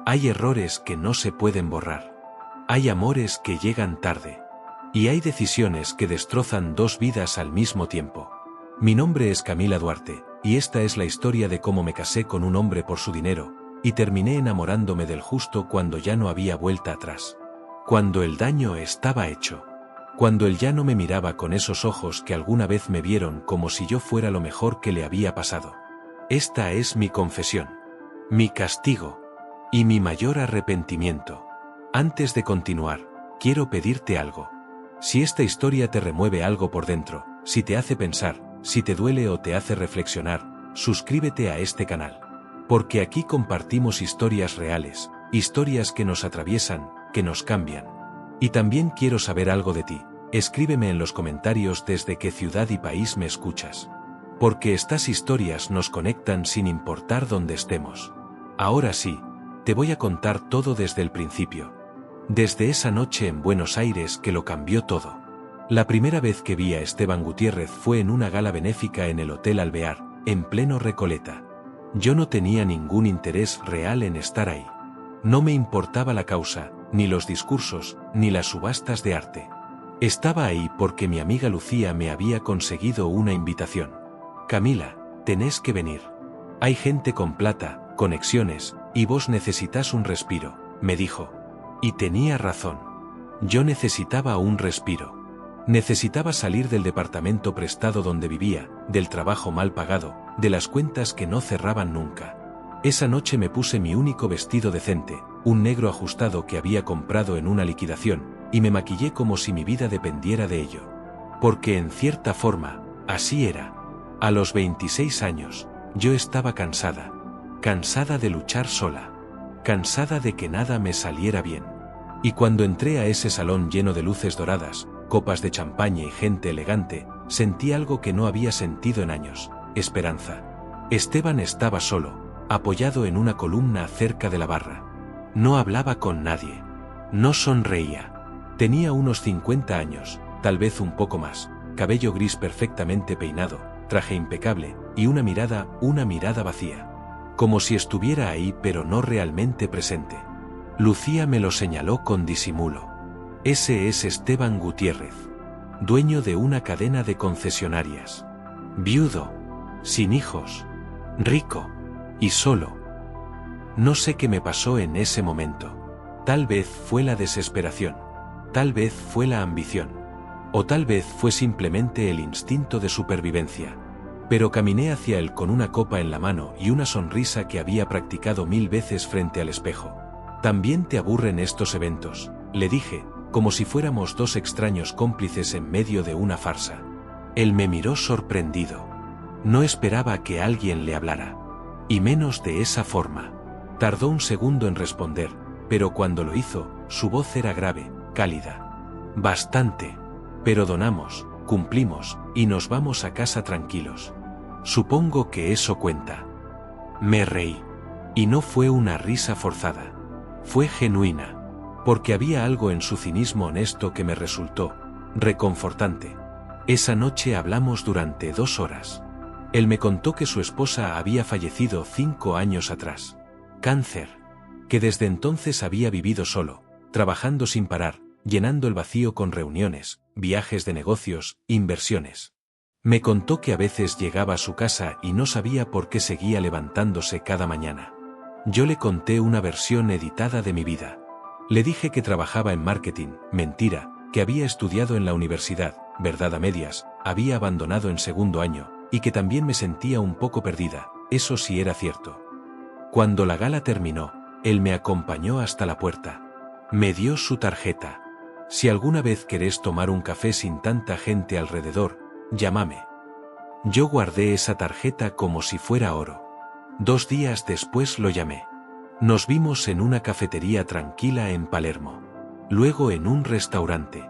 Hay errores que no se pueden borrar. Hay amores que llegan tarde. Y hay decisiones que destrozan dos vidas al mismo tiempo. Mi nombre es Camila Duarte, y esta es la historia de cómo me casé con un hombre por su dinero, y terminé enamorándome del justo cuando ya no había vuelta atrás. Cuando el daño estaba hecho. Cuando él ya no me miraba con esos ojos que alguna vez me vieron como si yo fuera lo mejor que le había pasado. Esta es mi confesión. Mi castigo. Y mi mayor arrepentimiento. Antes de continuar, quiero pedirte algo. Si esta historia te remueve algo por dentro, si te hace pensar, si te duele o te hace reflexionar, suscríbete a este canal. Porque aquí compartimos historias reales, historias que nos atraviesan, que nos cambian. Y también quiero saber algo de ti. Escríbeme en los comentarios desde qué ciudad y país me escuchas. Porque estas historias nos conectan sin importar dónde estemos. Ahora sí, te voy a contar todo desde el principio. Desde esa noche en Buenos Aires que lo cambió todo. La primera vez que vi a Esteban Gutiérrez fue en una gala benéfica en el Hotel Alvear, en pleno Recoleta. Yo no tenía ningún interés real en estar ahí. No me importaba la causa, ni los discursos, ni las subastas de arte. Estaba ahí porque mi amiga Lucía me había conseguido una invitación. Camila, tenés que venir. Hay gente con plata, conexiones, y vos necesitas un respiro, me dijo. Y tenía razón. Yo necesitaba un respiro. Necesitaba salir del departamento prestado donde vivía, del trabajo mal pagado, de las cuentas que no cerraban nunca. Esa noche me puse mi único vestido decente, un negro ajustado que había comprado en una liquidación, y me maquillé como si mi vida dependiera de ello. Porque en cierta forma, así era. A los 26 años, yo estaba cansada. Cansada de luchar sola. Cansada de que nada me saliera bien. Y cuando entré a ese salón lleno de luces doradas, copas de champaña y gente elegante, sentí algo que no había sentido en años: esperanza. Esteban estaba solo, apoyado en una columna cerca de la barra. No hablaba con nadie. No sonreía. Tenía unos 50 años, tal vez un poco más, cabello gris perfectamente peinado, traje impecable, y una mirada vacía. Como si estuviera ahí pero no realmente presente. Lucía me lo señaló con disimulo. Ese es Esteban Gutiérrez. Dueño de una cadena de concesionarias. Viudo. Sin hijos. Rico. Y solo. No sé qué me pasó en ese momento. Tal vez fue la desesperación. Tal vez fue la ambición. O tal vez fue simplemente el instinto de supervivencia. Pero caminé hacia él con una copa en la mano y una sonrisa que había practicado 1000 veces frente al espejo. ¿También te aburren estos eventos?, le dije, como si fuéramos dos extraños cómplices en medio de una farsa. Él me miró sorprendido. No esperaba que alguien le hablara. Y menos de esa forma. Tardó un segundo en responder, pero cuando lo hizo, su voz era grave, cálida. Bastante. Perdonamos, cumplimos, y nos vamos a casa tranquilos. Supongo que eso cuenta. Me reí. Y no fue una risa forzada. Fue genuina. Porque había algo en su cinismo honesto que me resultó reconfortante. Esa noche hablamos durante 2 horas. Él me contó que su esposa había fallecido 5 años atrás. Cáncer. Que desde entonces había vivido solo, trabajando sin parar, llenando el vacío con reuniones, viajes de negocios, inversiones. Me contó que a veces llegaba a su casa y no sabía por qué seguía levantándose cada mañana. Yo le conté una versión editada de mi vida. Le dije que trabajaba en marketing, mentira, que había estudiado en la universidad, verdad a medias, había abandonado en 2º año, y que también me sentía un poco perdida, eso sí era cierto. Cuando la gala terminó, él me acompañó hasta la puerta. Me dio su tarjeta. Si alguna vez querés tomar un café sin tanta gente alrededor, llámame. Yo guardé esa tarjeta como si fuera oro. 2 días después lo llamé. Nos vimos en una cafetería tranquila en Palermo. Luego en un restaurante.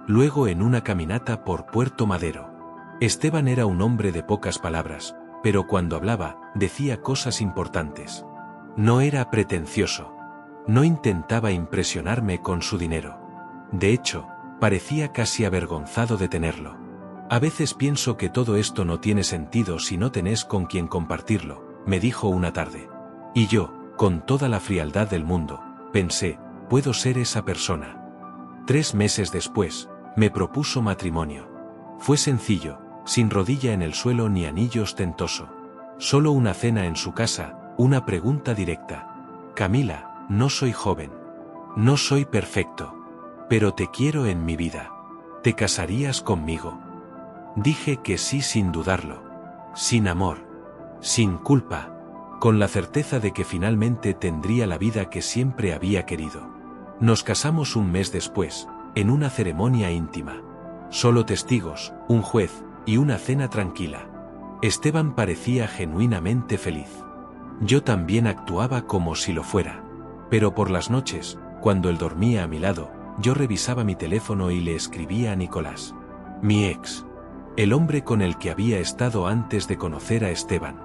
Luego en una caminata por Puerto Madero. Esteban era un hombre de pocas palabras, pero cuando hablaba, decía cosas importantes. No era pretencioso. No intentaba impresionarme con su dinero. De hecho, parecía casi avergonzado de tenerlo. A veces pienso que todo esto no tiene sentido si no tenés con quien compartirlo, me dijo una tarde. Y yo, Con toda la frialdad del mundo, pensé, puedo ser esa persona. 3 meses después, me propuso matrimonio. Fue sencillo, sin rodilla en el suelo ni anillo ostentoso. Solo una cena en su casa, una pregunta directa. Camila, no soy joven. No soy perfecto. Pero te quiero en mi vida. ¿Te casarías conmigo? Dije que sí sin dudarlo. Sin amor. Sin culpa. Con la certeza de que finalmente tendría la vida que siempre había querido. Nos casamos un mes después, en una ceremonia íntima. Solo testigos, un juez, y una cena tranquila. Esteban parecía genuinamente feliz. Yo también actuaba como si lo fuera. Pero por las noches, cuando él dormía a mi lado, yo revisaba mi teléfono y le escribía a Nicolás. Mi ex. El hombre con el que había estado antes de conocer a Esteban.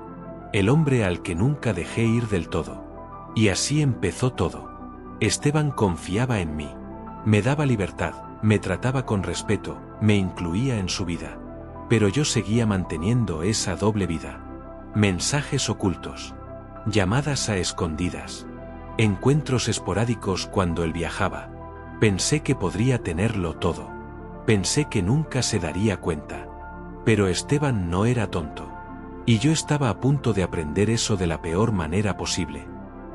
El hombre al que nunca dejé ir del todo. Y así empezó todo. Esteban confiaba en mí. Me daba libertad, me trataba con respeto, me incluía en su vida. Pero yo seguía manteniendo esa doble vida. Mensajes ocultos. Llamadas a escondidas. Encuentros esporádicos cuando él viajaba. Pensé que podría tenerlo todo. Pensé que nunca se daría cuenta. Pero Esteban no era tonto. Y yo estaba a punto de aprender eso de la peor manera posible.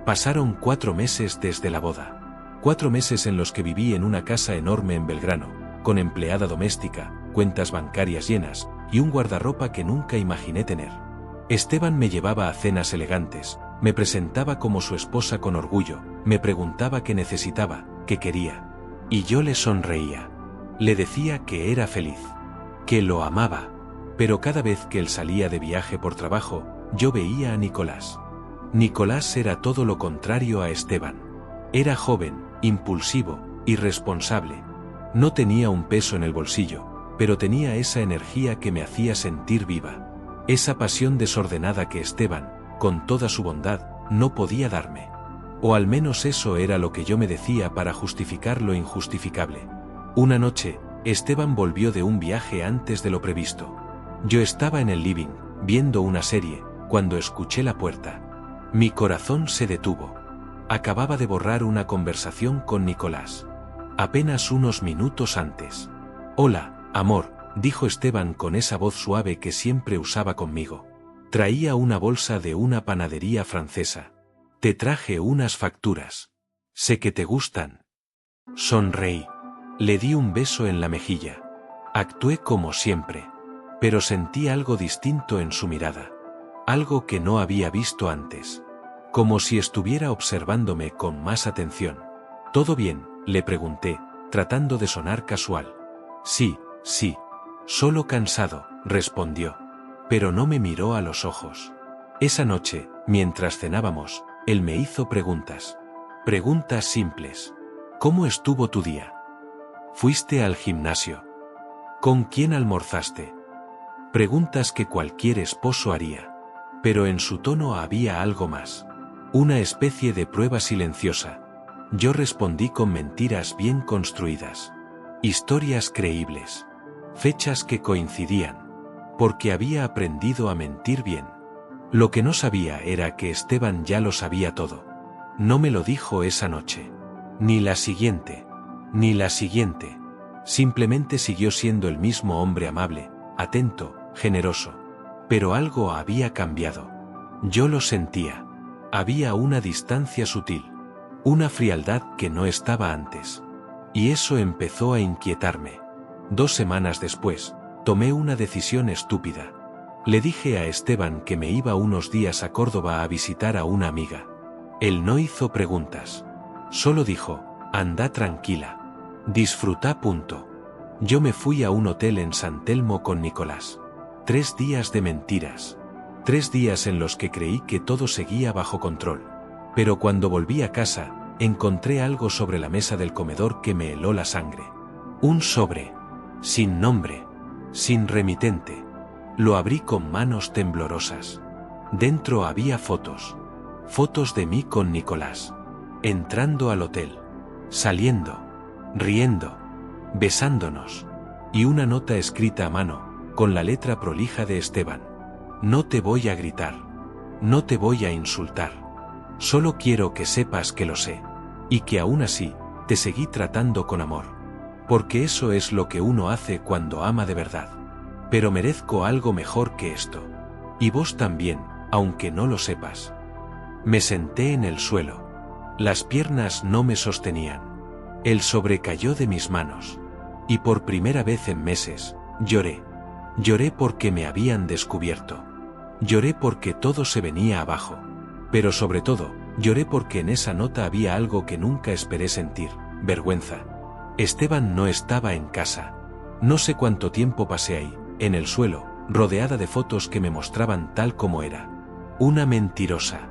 Pasaron 4 meses desde la boda. 4 meses en los que viví en una casa enorme en Belgrano, con empleada doméstica, cuentas bancarias llenas, y un guardarropa que nunca imaginé tener. Esteban me llevaba a cenas elegantes, me presentaba como su esposa con orgullo, me preguntaba qué necesitaba, qué quería. Y yo le sonreía. Le decía que era feliz. Que lo amaba. Pero cada vez que él salía de viaje por trabajo, yo veía a Nicolás. Nicolás era todo lo contrario a Esteban. Era joven, impulsivo, irresponsable. No tenía un peso en el bolsillo, pero tenía esa energía que me hacía sentir viva. Esa pasión desordenada que Esteban, con toda su bondad, no podía darme. O al menos eso era lo que yo me decía para justificar lo injustificable. Una noche, Esteban volvió de un viaje antes de lo previsto. Yo estaba en el living, viendo una serie, cuando escuché la puerta. Mi corazón se detuvo. Acababa de borrar una conversación con Nicolás. Apenas unos minutos antes. Hola, amor, dijo Esteban con esa voz suave que siempre usaba conmigo. Traía una bolsa de una panadería francesa. Te traje unas facturas. Sé que te gustan. Sonreí. Le di un beso en la mejilla. Actué como siempre. Pero sentí algo distinto en su mirada. Algo que no había visto antes. Como si estuviera observándome con más atención. ¿Todo bien?, le pregunté, tratando de sonar casual. Sí, sí. Solo cansado, respondió. Pero no me miró a los ojos. Esa noche, mientras cenábamos, él me hizo preguntas. Preguntas simples. ¿Cómo estuvo tu día? ¿Fuiste al gimnasio? ¿Con quién almorzaste? Preguntas que cualquier esposo haría. Pero en su tono había algo más. Una especie de prueba silenciosa. Yo respondí con mentiras bien construidas. Historias creíbles. Fechas que coincidían. Porque había aprendido a mentir bien. Lo que no sabía era que Esteban ya lo sabía todo. No me lo dijo esa noche. Ni la siguiente. Ni la siguiente. Simplemente siguió siendo el mismo hombre amable, atento, generoso. Pero algo había cambiado. Yo lo sentía. Había una distancia sutil. Una frialdad que no estaba antes. Y eso empezó a inquietarme. 2 semanas después, tomé una decisión estúpida. Le dije a Esteban que me iba unos días a Córdoba a visitar a una amiga. Él no hizo preguntas. Solo dijo, anda tranquila. Disfruta. Yo me fui a un hotel en San Telmo con Nicolás. 3 días de mentiras. 3 días en los que creí que todo seguía bajo control. Pero cuando volví a casa, encontré algo sobre la mesa del comedor que me heló la sangre. Un sobre. Sin nombre. Sin remitente. Lo abrí con manos temblorosas. Dentro había fotos. Fotos de mí con Nicolás. Entrando al hotel. Saliendo. Riendo. Besándonos. Y una nota escrita a mano, con la letra prolija de Esteban. No te voy a gritar. No te voy a insultar. Solo quiero que sepas que lo sé. Y que aún así, te seguí tratando con amor. Porque eso es lo que uno hace cuando ama de verdad. Pero merezco algo mejor que esto. Y vos también, aunque no lo sepas. Me senté en el suelo. Las piernas no me sostenían. Él sobrecayó de mis manos. Y por primera vez en meses, lloré. Lloré porque me habían descubierto. Lloré porque todo se venía abajo. Pero sobre todo, lloré porque en esa nota había algo que nunca esperé sentir: vergüenza. Esteban no estaba en casa. No sé cuánto tiempo pasé ahí, en el suelo, rodeada de fotos que me mostraban tal como era. Una mentirosa.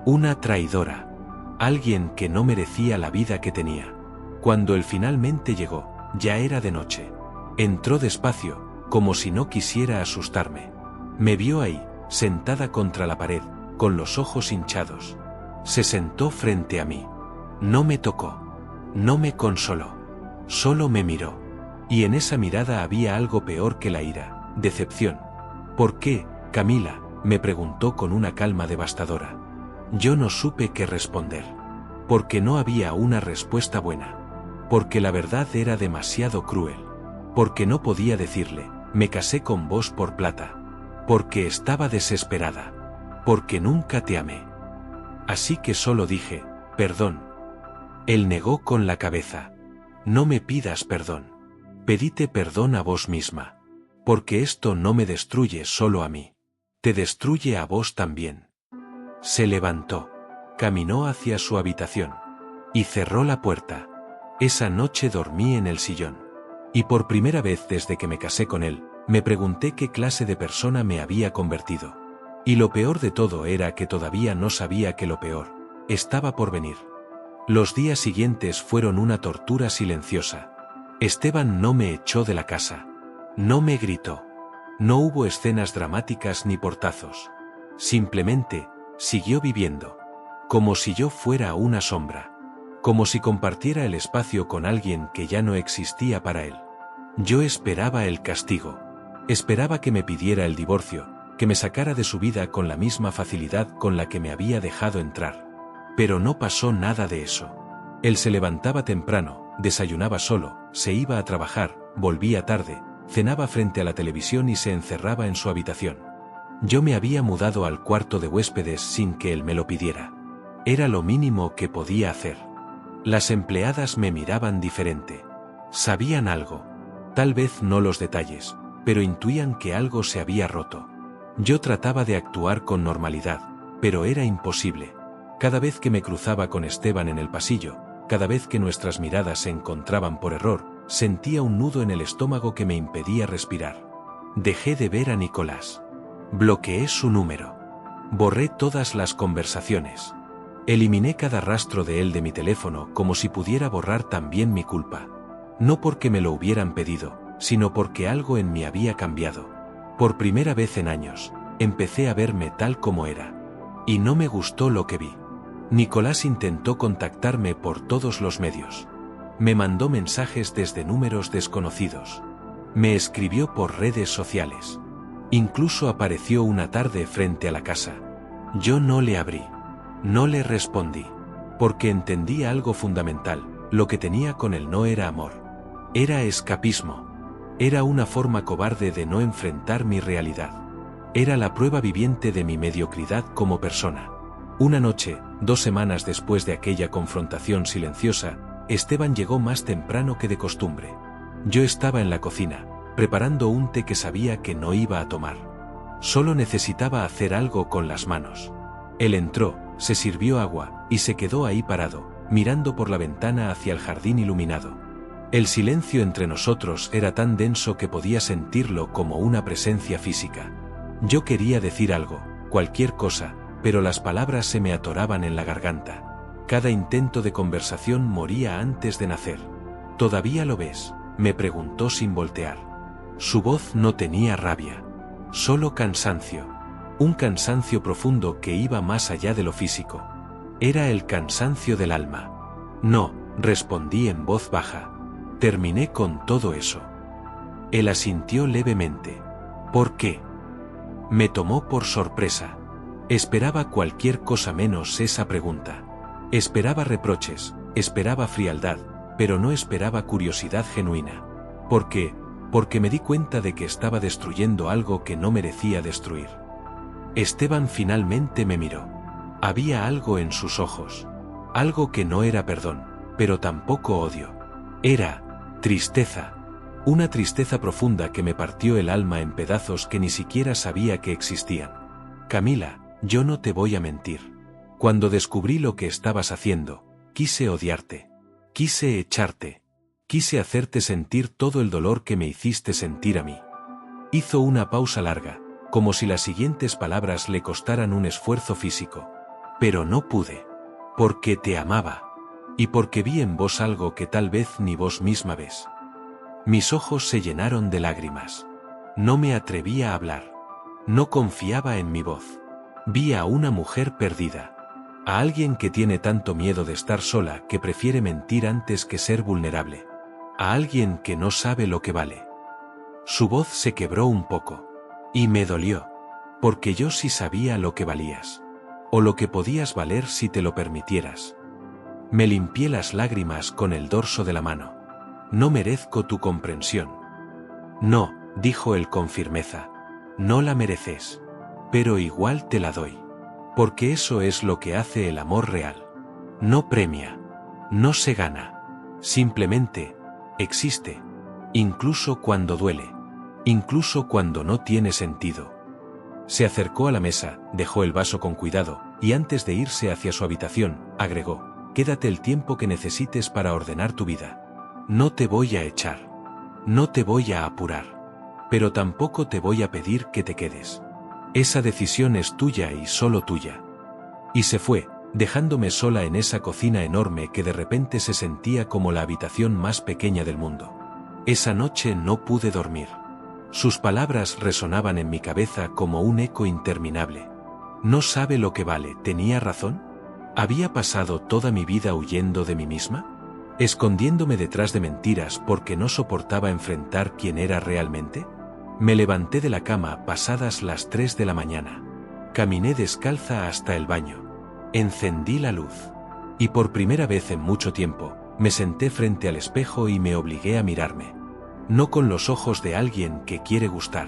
Una traidora. Alguien que no merecía la vida que tenía. Cuando él finalmente llegó, ya era de noche. Entró despacio, como si no quisiera asustarme. Me vio ahí, sentada contra la pared, con los ojos hinchados. Se sentó frente a mí. No me tocó. No me consoló. Solo me miró. Y en esa mirada había algo peor que la ira: decepción. ¿Por qué, Camila?, me preguntó con una calma devastadora. Yo no supe qué responder. Porque no había una respuesta buena. Porque la verdad era demasiado cruel. Porque no podía decirle: me casé con vos por plata. Porque estaba desesperada. Porque nunca te amé. Así que solo dije: perdón. Él negó con la cabeza. No me pidas perdón. Pedite perdón a vos misma. Porque esto no me destruye solo a mí. Te destruye a vos también. Se levantó. Caminó hacia su habitación. Y cerró la puerta. Esa noche dormí en el sillón. Y por primera vez desde que me casé con él, me pregunté qué clase de persona me había convertido. Y lo peor de todo era que todavía no sabía que lo peor estaba por venir. Los días siguientes fueron una tortura silenciosa. Esteban no me echó de la casa. No me gritó. No hubo escenas dramáticas ni portazos. Simplemente, siguió viviendo. Como si yo fuera una sombra. Como si compartiera el espacio con alguien que ya no existía para él. Yo esperaba el castigo. Esperaba que me pidiera el divorcio, que me sacara de su vida con la misma facilidad con la que me había dejado entrar. Pero no pasó nada de eso. Él se levantaba temprano, desayunaba solo, se iba a trabajar, volvía tarde, cenaba frente a la televisión y se encerraba en su habitación. Yo me había mudado al cuarto de huéspedes sin que él me lo pidiera. Era lo mínimo que podía hacer. Las empleadas me miraban diferente. Sabían algo. Tal vez no los detalles, pero intuían que algo se había roto. Yo trataba de actuar con normalidad, pero era imposible. Cada vez que me cruzaba con Esteban en el pasillo, cada vez que nuestras miradas se encontraban por error, sentía un nudo en el estómago que me impedía respirar. Dejé de ver a Nicolás. Bloqueé su número. Borré todas las conversaciones. Eliminé cada rastro de él de mi teléfono como si pudiera borrar también mi culpa. No porque me lo hubieran pedido, sino porque algo en mí había cambiado. Por primera vez en años, empecé a verme tal como era. Y no me gustó lo que vi. Nicolás intentó contactarme por todos los medios. Me mandó mensajes desde números desconocidos. Me escribió por redes sociales. Incluso apareció una tarde frente a la casa. Yo no le abrí. No le respondí. Porque entendí algo fundamental: lo que tenía con él no era amor. Era escapismo. Era una forma cobarde de no enfrentar mi realidad. Era la prueba viviente de mi mediocridad como persona. Una noche, 2 semanas después de aquella confrontación silenciosa, Esteban llegó más temprano que de costumbre. Yo estaba en la cocina, preparando un té que sabía que no iba a tomar. Solo necesitaba hacer algo con las manos. Él entró, se sirvió agua, y se quedó ahí parado, mirando por la ventana hacia el jardín iluminado. El silencio entre nosotros era tan denso que podía sentirlo como una presencia física. Yo quería decir algo, cualquier cosa, pero las palabras se me atoraban en la garganta. Cada intento de conversación moría antes de nacer. ¿Todavía lo ves?, me preguntó sin voltear. Su voz no tenía rabia, solo cansancio. Un cansancio profundo que iba más allá de lo físico. Era el cansancio del alma. No, respondí en voz baja. Terminé con todo eso. Él asintió levemente. ¿Por qué? Me tomó por sorpresa. Esperaba cualquier cosa menos esa pregunta. Esperaba reproches, esperaba frialdad, pero no esperaba curiosidad genuina. ¿Por qué? Porque me di cuenta de que estaba destruyendo algo que no merecía destruir. Esteban finalmente me miró. Había algo en sus ojos. Algo que no era perdón, pero tampoco odio. Era tristeza. Una tristeza profunda que me partió el alma en pedazos que ni siquiera sabía que existían. Camila, yo no te voy a mentir. Cuando descubrí lo que estabas haciendo, quise odiarte. Quise echarte. Quise hacerte sentir todo el dolor que me hiciste sentir a mí. Hizo una pausa larga, como si las siguientes palabras le costaran un esfuerzo físico. Pero no pude. Porque te amaba. Y porque vi en vos algo que tal vez ni vos misma ves. Mis ojos se llenaron de lágrimas. No me atrevía a hablar. No confiaba en mi voz. Vi a una mujer perdida. A alguien que tiene tanto miedo de estar sola que prefiere mentir antes que ser vulnerable. A alguien que no sabe lo que vale. Su voz se quebró un poco. Y me dolió. Porque yo sí sabía lo que valías. O lo que podías valer si te lo permitieras. Me limpié las lágrimas con el dorso de la mano. No merezco tu comprensión. No, dijo él con firmeza. No la mereces. Pero igual te la doy. Porque eso es lo que hace el amor real. No premia. No se gana. Simplemente, existe. Incluso cuando duele. Incluso cuando no tiene sentido. Se acercó a la mesa, dejó el vaso con cuidado, y antes de irse hacia su habitación, agregó, quédate el tiempo que necesites para ordenar tu vida. No te voy a echar. No te voy a apurar. Pero tampoco te voy a pedir que te quedes. Esa decisión es tuya y solo tuya. Y se fue, dejándome sola en esa cocina enorme que de repente se sentía como la habitación más pequeña del mundo. Esa noche no pude dormir. Sus palabras resonaban en mi cabeza como un eco interminable. ¿No sabe lo que vale? ¿Tenía razón? ¿Había pasado toda mi vida huyendo de mí misma? ¿Escondiéndome detrás de mentiras porque no soportaba enfrentar quién era realmente? Me levanté de la cama pasadas las 3 de la mañana. Caminé descalza hasta el baño. Encendí la luz. Y por primera vez en mucho tiempo, me senté frente al espejo y me obligué a mirarme. No con los ojos de alguien que quiere gustar.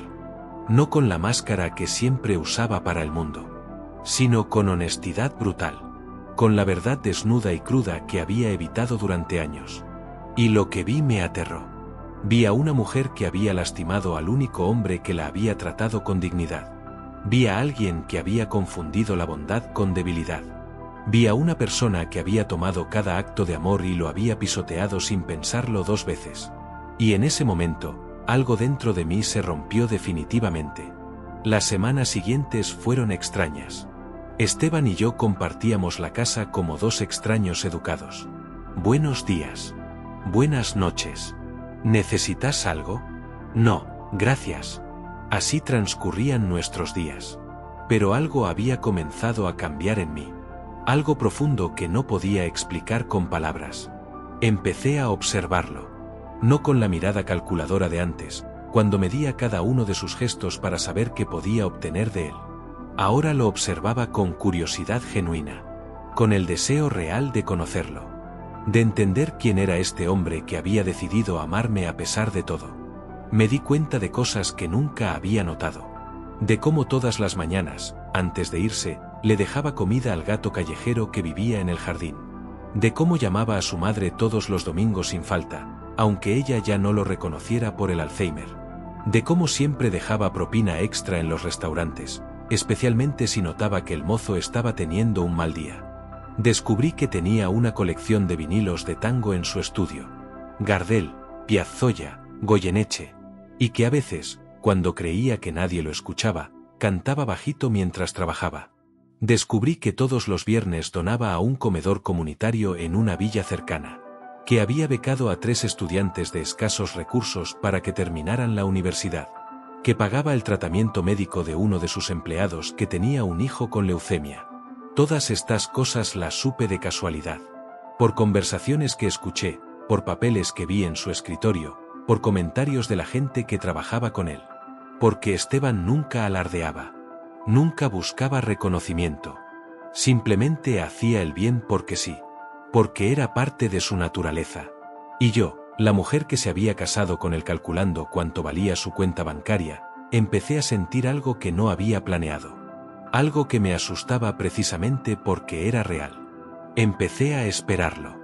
No con la máscara que siempre usaba para el mundo. Sino con honestidad brutal. Con la verdad desnuda y cruda que había evitado durante años. Y lo que vi me aterró. Vi a una mujer que había lastimado al único hombre que la había tratado con dignidad. Vi a alguien que había confundido la bondad con debilidad. Vi a una persona que había tomado cada acto de amor y lo había pisoteado sin pensarlo 2 veces. Y en ese momento, algo dentro de mí se rompió definitivamente. Las semanas siguientes fueron extrañas. Esteban y yo compartíamos la casa como 2 extraños educados. Buenos días. Buenas noches. ¿Necesitas algo? No, gracias. Así transcurrían nuestros días. Pero algo había comenzado a cambiar en mí. Algo profundo que no podía explicar con palabras. Empecé a observarlo. No con la mirada calculadora de antes, cuando medía cada uno de sus gestos para saber qué podía obtener de él. Ahora lo observaba con curiosidad genuina. Con el deseo real de conocerlo. De entender quién era este hombre que había decidido amarme a pesar de todo. Me di cuenta de cosas que nunca había notado. De cómo todas las mañanas, antes de irse, le dejaba comida al gato callejero que vivía en el jardín. De cómo llamaba a su madre todos los domingos sin falta, aunque ella ya no lo reconociera por el Alzheimer. De cómo siempre dejaba propina extra en los restaurantes, especialmente si notaba que el mozo estaba teniendo un mal día. Descubrí que tenía una colección de vinilos de tango en su estudio. Gardel, Piazzolla, Goyeneche. Y que a veces, cuando creía que nadie lo escuchaba, cantaba bajito mientras trabajaba. Descubrí que todos los viernes donaba a un comedor comunitario en una villa cercana. Que había becado a 3 estudiantes de escasos recursos para que terminaran la universidad. Que pagaba el tratamiento médico de uno de sus empleados que tenía un hijo con leucemia. Todas estas cosas las supe de casualidad. Por conversaciones que escuché, por papeles que vi en su escritorio, por comentarios de la gente que trabajaba con él. Porque Esteban nunca alardeaba. Nunca buscaba reconocimiento. Simplemente hacía el bien porque sí. Porque era parte de su naturaleza. Y yo, la mujer que se había casado con él calculando cuánto valía su cuenta bancaria, empecé a sentir algo que no había planeado. Algo que me asustaba precisamente porque era real. Empecé a esperarlo.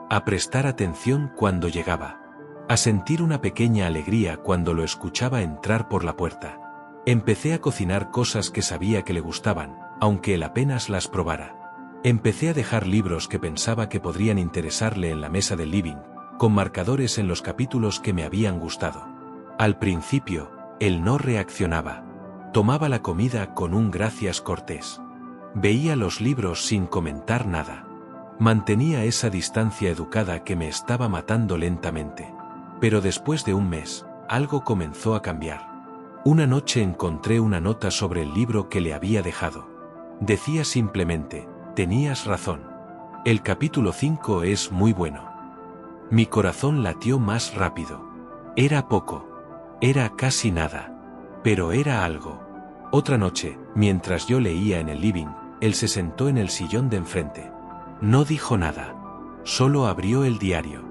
A prestar atención cuando llegaba. A sentir una pequeña alegría cuando lo escuchaba entrar por la puerta. Empecé a cocinar cosas que sabía que le gustaban, aunque él apenas las probara. Empecé a dejar libros que pensaba que podrían interesarle en la mesa del living, con marcadores en los capítulos que me habían gustado. Al principio, él no reaccionaba. Tomaba la comida con un gracias cortés. Veía los libros sin comentar nada. Mantenía esa distancia educada que me estaba matando lentamente. Pero después de un mes, algo comenzó a cambiar. Una noche encontré una nota sobre el libro que le había dejado. Decía simplemente, tenías razón. El capítulo 5 es muy bueno. Mi corazón latió más rápido. Era poco. Era casi nada. Pero era algo. Otra noche, mientras yo leía en el living, él se sentó en el sillón de enfrente. No dijo nada. Solo abrió el diario.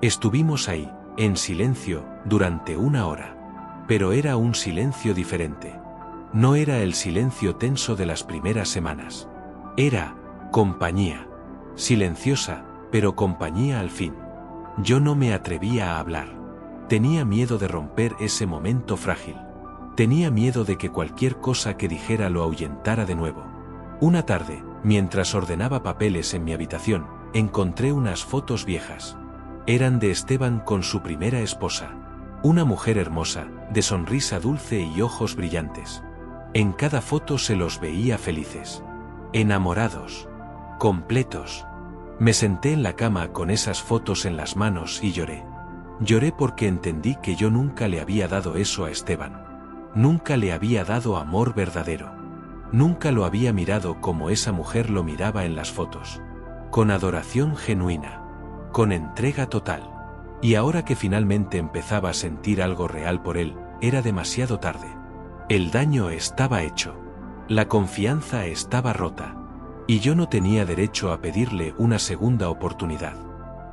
Estuvimos ahí, en silencio, durante 1 hora. Pero era un silencio diferente. No era el silencio tenso de las primeras semanas. Era compañía. Silenciosa, pero compañía al fin. Yo no me atrevía a hablar. Tenía miedo de romper ese momento frágil. Tenía miedo de que cualquier cosa que dijera lo ahuyentara de nuevo. Una tarde, mientras ordenaba papeles en mi habitación, encontré unas fotos viejas. Eran de Esteban con su primera esposa. Una mujer hermosa, de sonrisa dulce y ojos brillantes. En cada foto se los veía felices. Enamorados. Completos. Me senté en la cama con esas fotos en las manos y lloré. Lloré porque entendí que yo nunca le había dado eso a Esteban. Nunca le había dado amor verdadero. Nunca lo había mirado como esa mujer lo miraba en las fotos. Con adoración genuina. Con entrega total. Y ahora que finalmente empezaba a sentir algo real por él, era demasiado tarde. El daño estaba hecho. La confianza estaba rota. Y yo no tenía derecho a pedirle una segunda oportunidad.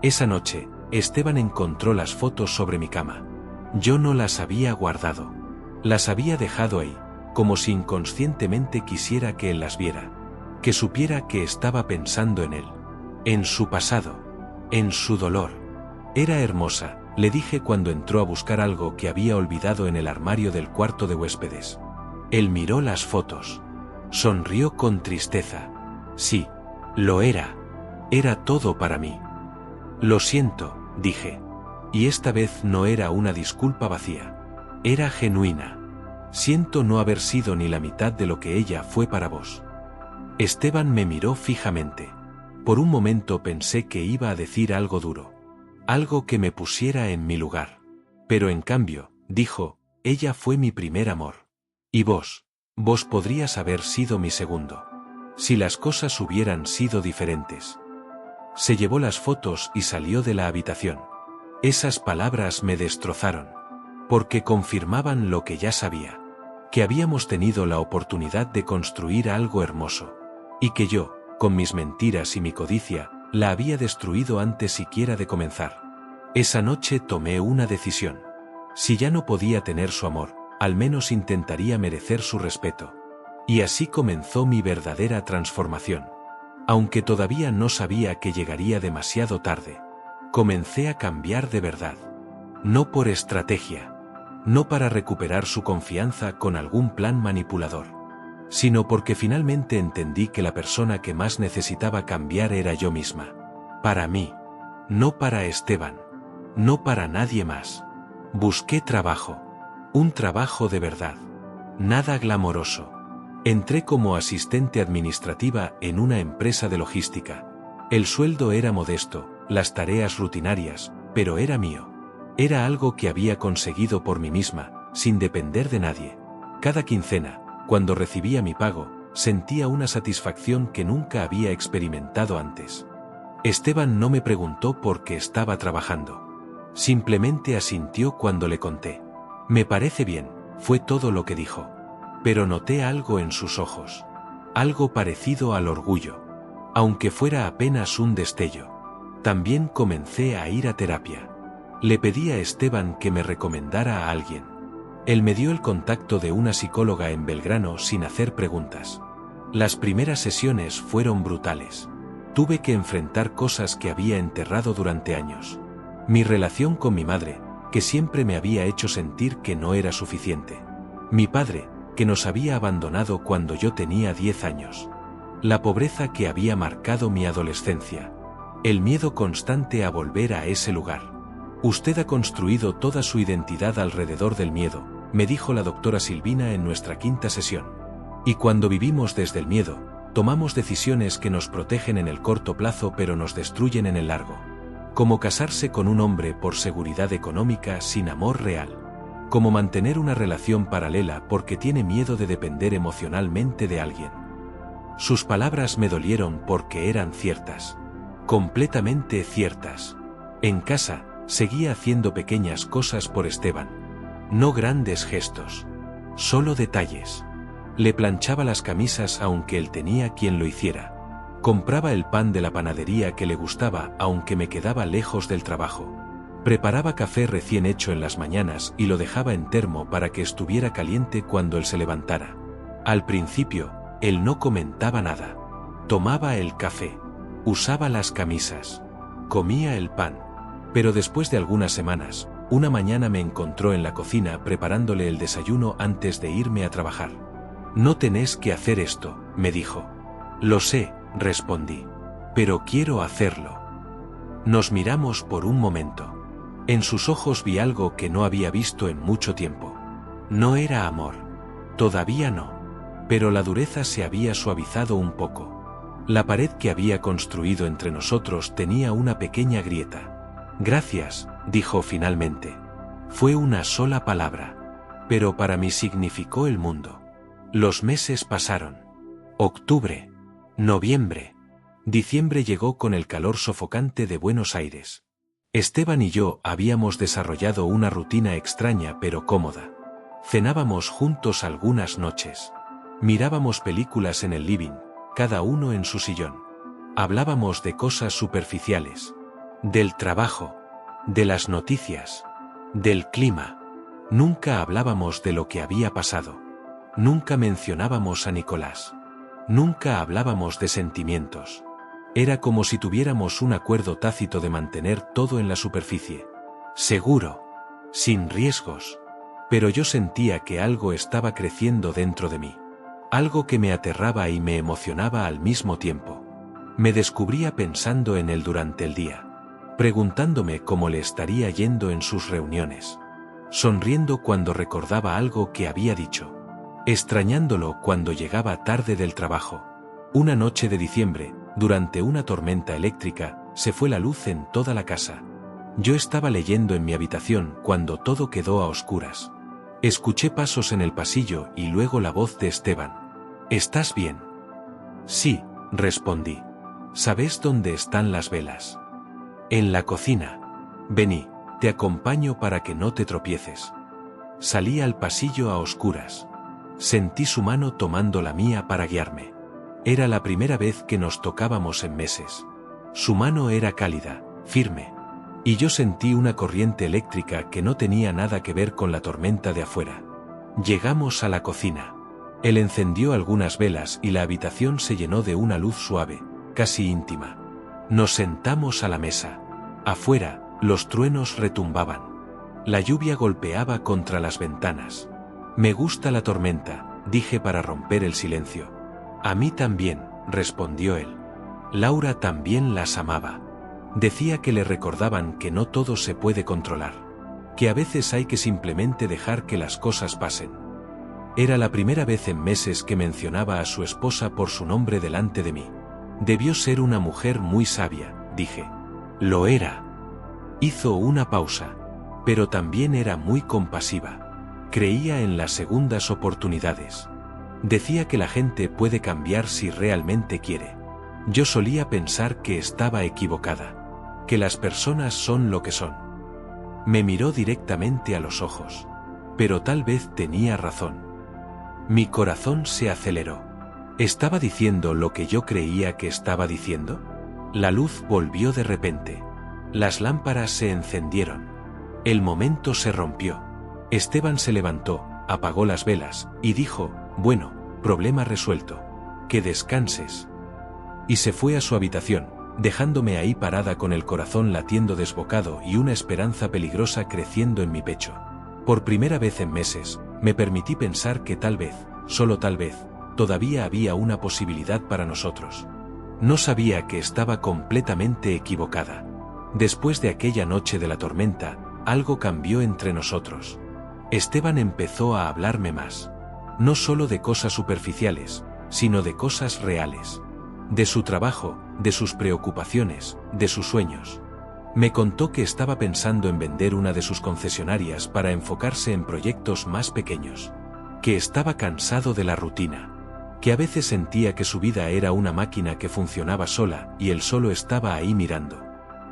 Esa noche, Esteban encontró las fotos sobre mi cama. Yo no las había guardado. Las había dejado ahí, como si inconscientemente quisiera que él las viera. Que supiera que estaba pensando en él. En su pasado. En su dolor. Era hermosa, le dije cuando entró a buscar algo que había olvidado en el armario del cuarto de huéspedes. Él miró las fotos. Sonrió con tristeza. Sí, lo era. Era todo para mí. Lo siento, dije. Y esta vez no era una disculpa vacía. Era genuina. Siento no haber sido ni la mitad de lo que ella fue para vos. Esteban me miró fijamente. Por un momento pensé que iba a decir algo duro. Algo que me pusiera en mi lugar. Pero en cambio, dijo, ella fue mi primer amor. Y vos podrías haber sido mi segundo. Si las cosas hubieran sido diferentes. Se llevó las fotos y salió de la habitación. Esas palabras me destrozaron. Porque confirmaban lo que ya sabía. Que habíamos tenido la oportunidad de construir algo hermoso. Y que yo, con mis mentiras y mi codicia, la había destruido antes siquiera de comenzar. Esa noche tomé una decisión. Si ya no podía tener su amor, al menos intentaría merecer su respeto. Y así comenzó mi verdadera transformación. Aunque todavía no sabía que llegaría demasiado tarde. Comencé a cambiar de verdad. No por estrategia. No para recuperar su confianza con algún plan manipulador. Sino porque finalmente entendí que la persona que más necesitaba cambiar era yo misma. Para mí. No para Esteban. No para nadie más. Busqué trabajo. Un trabajo de verdad. Nada glamoroso. Entré como asistente administrativa en una empresa de logística. El sueldo era modesto, las tareas rutinarias, pero era mío. Era algo que había conseguido por mí misma, sin depender de nadie. Cada quincena, cuando recibía mi pago, sentía una satisfacción que nunca había experimentado antes. Esteban no me preguntó por qué estaba trabajando. Simplemente asintió cuando le conté. Me parece bien, fue todo lo que dijo. pero noté algo en sus ojos. Algo parecido al orgullo. Aunque fuera apenas un destello. También comencé a ir a terapia. Le pedí a Esteban que me recomendara a alguien. Él me dio el contacto de una psicóloga en Belgrano sin hacer preguntas. Las primeras sesiones fueron brutales. Tuve que enfrentar cosas que había enterrado durante años. Mi relación con mi madre, que siempre me había hecho sentir que no era suficiente. Mi padre, que nos había abandonado cuando yo tenía 10 años. La pobreza que había marcado mi adolescencia. El miedo constante a volver a ese lugar. Usted ha construido toda su identidad alrededor del miedo, me dijo la doctora Silvina en nuestra 5ª sesión. Y cuando vivimos desde el miedo, tomamos decisiones que nos protegen en el corto plazo pero nos destruyen en el largo. Como casarse con un hombre por seguridad económica sin amor real. Como mantener una relación paralela porque tiene miedo de depender emocionalmente de alguien. Sus palabras me dolieron porque eran ciertas. Completamente ciertas. En casa, seguía haciendo pequeñas cosas por Esteban. No grandes gestos. Solo detalles. Le planchaba las camisas aunque él tenía quien lo hiciera. Compraba el pan de la panadería que le gustaba aunque me quedaba lejos del trabajo. Preparaba café recién hecho en las mañanas y lo dejaba en termo para que estuviera caliente cuando él se levantara. Al principio, él no comentaba nada. Tomaba el café. Usaba las camisas. Comía el pan. Pero después de algunas semanas, una mañana me encontró en la cocina preparándole el desayuno antes de irme a trabajar. No tenés que hacer esto, me dijo. Lo sé, respondí. Pero quiero hacerlo. Nos miramos por un momento. En sus ojos vi algo que no había visto en mucho tiempo. No era amor. Todavía no. Pero la dureza se había suavizado un poco. La pared que había construido entre nosotros tenía una pequeña grieta. Gracias, dijo finalmente. Fue una sola palabra. Pero para mí significó el mundo. Los meses pasaron. Octubre. Noviembre. Diciembre llegó con el calor sofocante de Buenos Aires. Esteban y yo habíamos desarrollado una rutina extraña pero cómoda. Cenábamos juntos algunas noches. Mirábamos películas en el living, cada uno en su sillón. Hablábamos de cosas superficiales. Del trabajo. De las noticias. Del clima. Nunca hablábamos de lo que había pasado. Nunca mencionábamos a Nicolás. Nunca hablábamos de sentimientos. Era como si tuviéramos un acuerdo tácito de mantener todo en la superficie. Seguro. Sin riesgos. Pero yo sentía que algo estaba creciendo dentro de mí. Algo que me aterraba y me emocionaba al mismo tiempo. Me descubría pensando en él durante el día. Preguntándome cómo le estaría yendo en sus reuniones. Sonriendo cuando recordaba algo que había dicho. Extrañándolo cuando llegaba tarde del trabajo. Una noche de diciembre, durante una tormenta eléctrica, se fue la luz en toda la casa. Yo estaba leyendo en mi habitación cuando todo quedó a oscuras. Escuché pasos en el pasillo y luego la voz de Esteban. ¿Estás bien? Sí, respondí. ¿Sabes dónde están las velas? En la cocina. Vení, te acompaño para que no te tropieces. Salí al pasillo a oscuras. Sentí su mano tomando la mía para guiarme. Era la primera vez que nos tocábamos en meses. Su mano era cálida, firme. Y yo sentí una corriente eléctrica que no tenía nada que ver con la tormenta de afuera. Llegamos a la cocina. Él encendió algunas velas y la habitación se llenó de una luz suave, casi íntima. Nos sentamos a la mesa. Afuera, los truenos retumbaban. La lluvia golpeaba contra las ventanas. Me gusta la tormenta, dije para romper el silencio. A mí también, respondió él. Laura también las amaba. Decía que le recordaban que no todo se puede controlar. Que a veces hay que simplemente dejar que las cosas pasen. Era la primera vez en meses que mencionaba a su esposa por su nombre delante de mí. Debió ser una mujer muy sabia, dije. Lo era. Hizo una pausa. Pero también era muy compasiva. Creía en las segundas oportunidades. Decía que la gente puede cambiar si realmente quiere. Yo solía pensar que estaba equivocada. Que las personas son lo que son. Me miró directamente a los ojos. Pero tal vez tenía razón. Mi corazón se aceleró. ¿Estaba diciendo lo que yo creía que estaba diciendo? La luz volvió de repente. Las lámparas se encendieron. El momento se rompió. Esteban se levantó, apagó las velas, y dijo, bueno, problema resuelto. Que descanses. Y se fue a su habitación, dejándome ahí parada con el corazón latiendo desbocado y una esperanza peligrosa creciendo en mi pecho. Por primera vez en meses, me permití pensar que tal vez, solo tal vez, todavía había una posibilidad para nosotros. No sabía que estaba completamente equivocada. Después de aquella noche de la tormenta, algo cambió entre nosotros. Esteban empezó a hablarme más. No solo de cosas superficiales, sino de cosas reales. De su trabajo, de sus preocupaciones, de sus sueños. Me contó que estaba pensando en vender una de sus concesionarias para enfocarse en proyectos más pequeños. Que estaba cansado de la rutina. Que a veces sentía que su vida era una máquina que funcionaba sola y él solo estaba ahí mirando.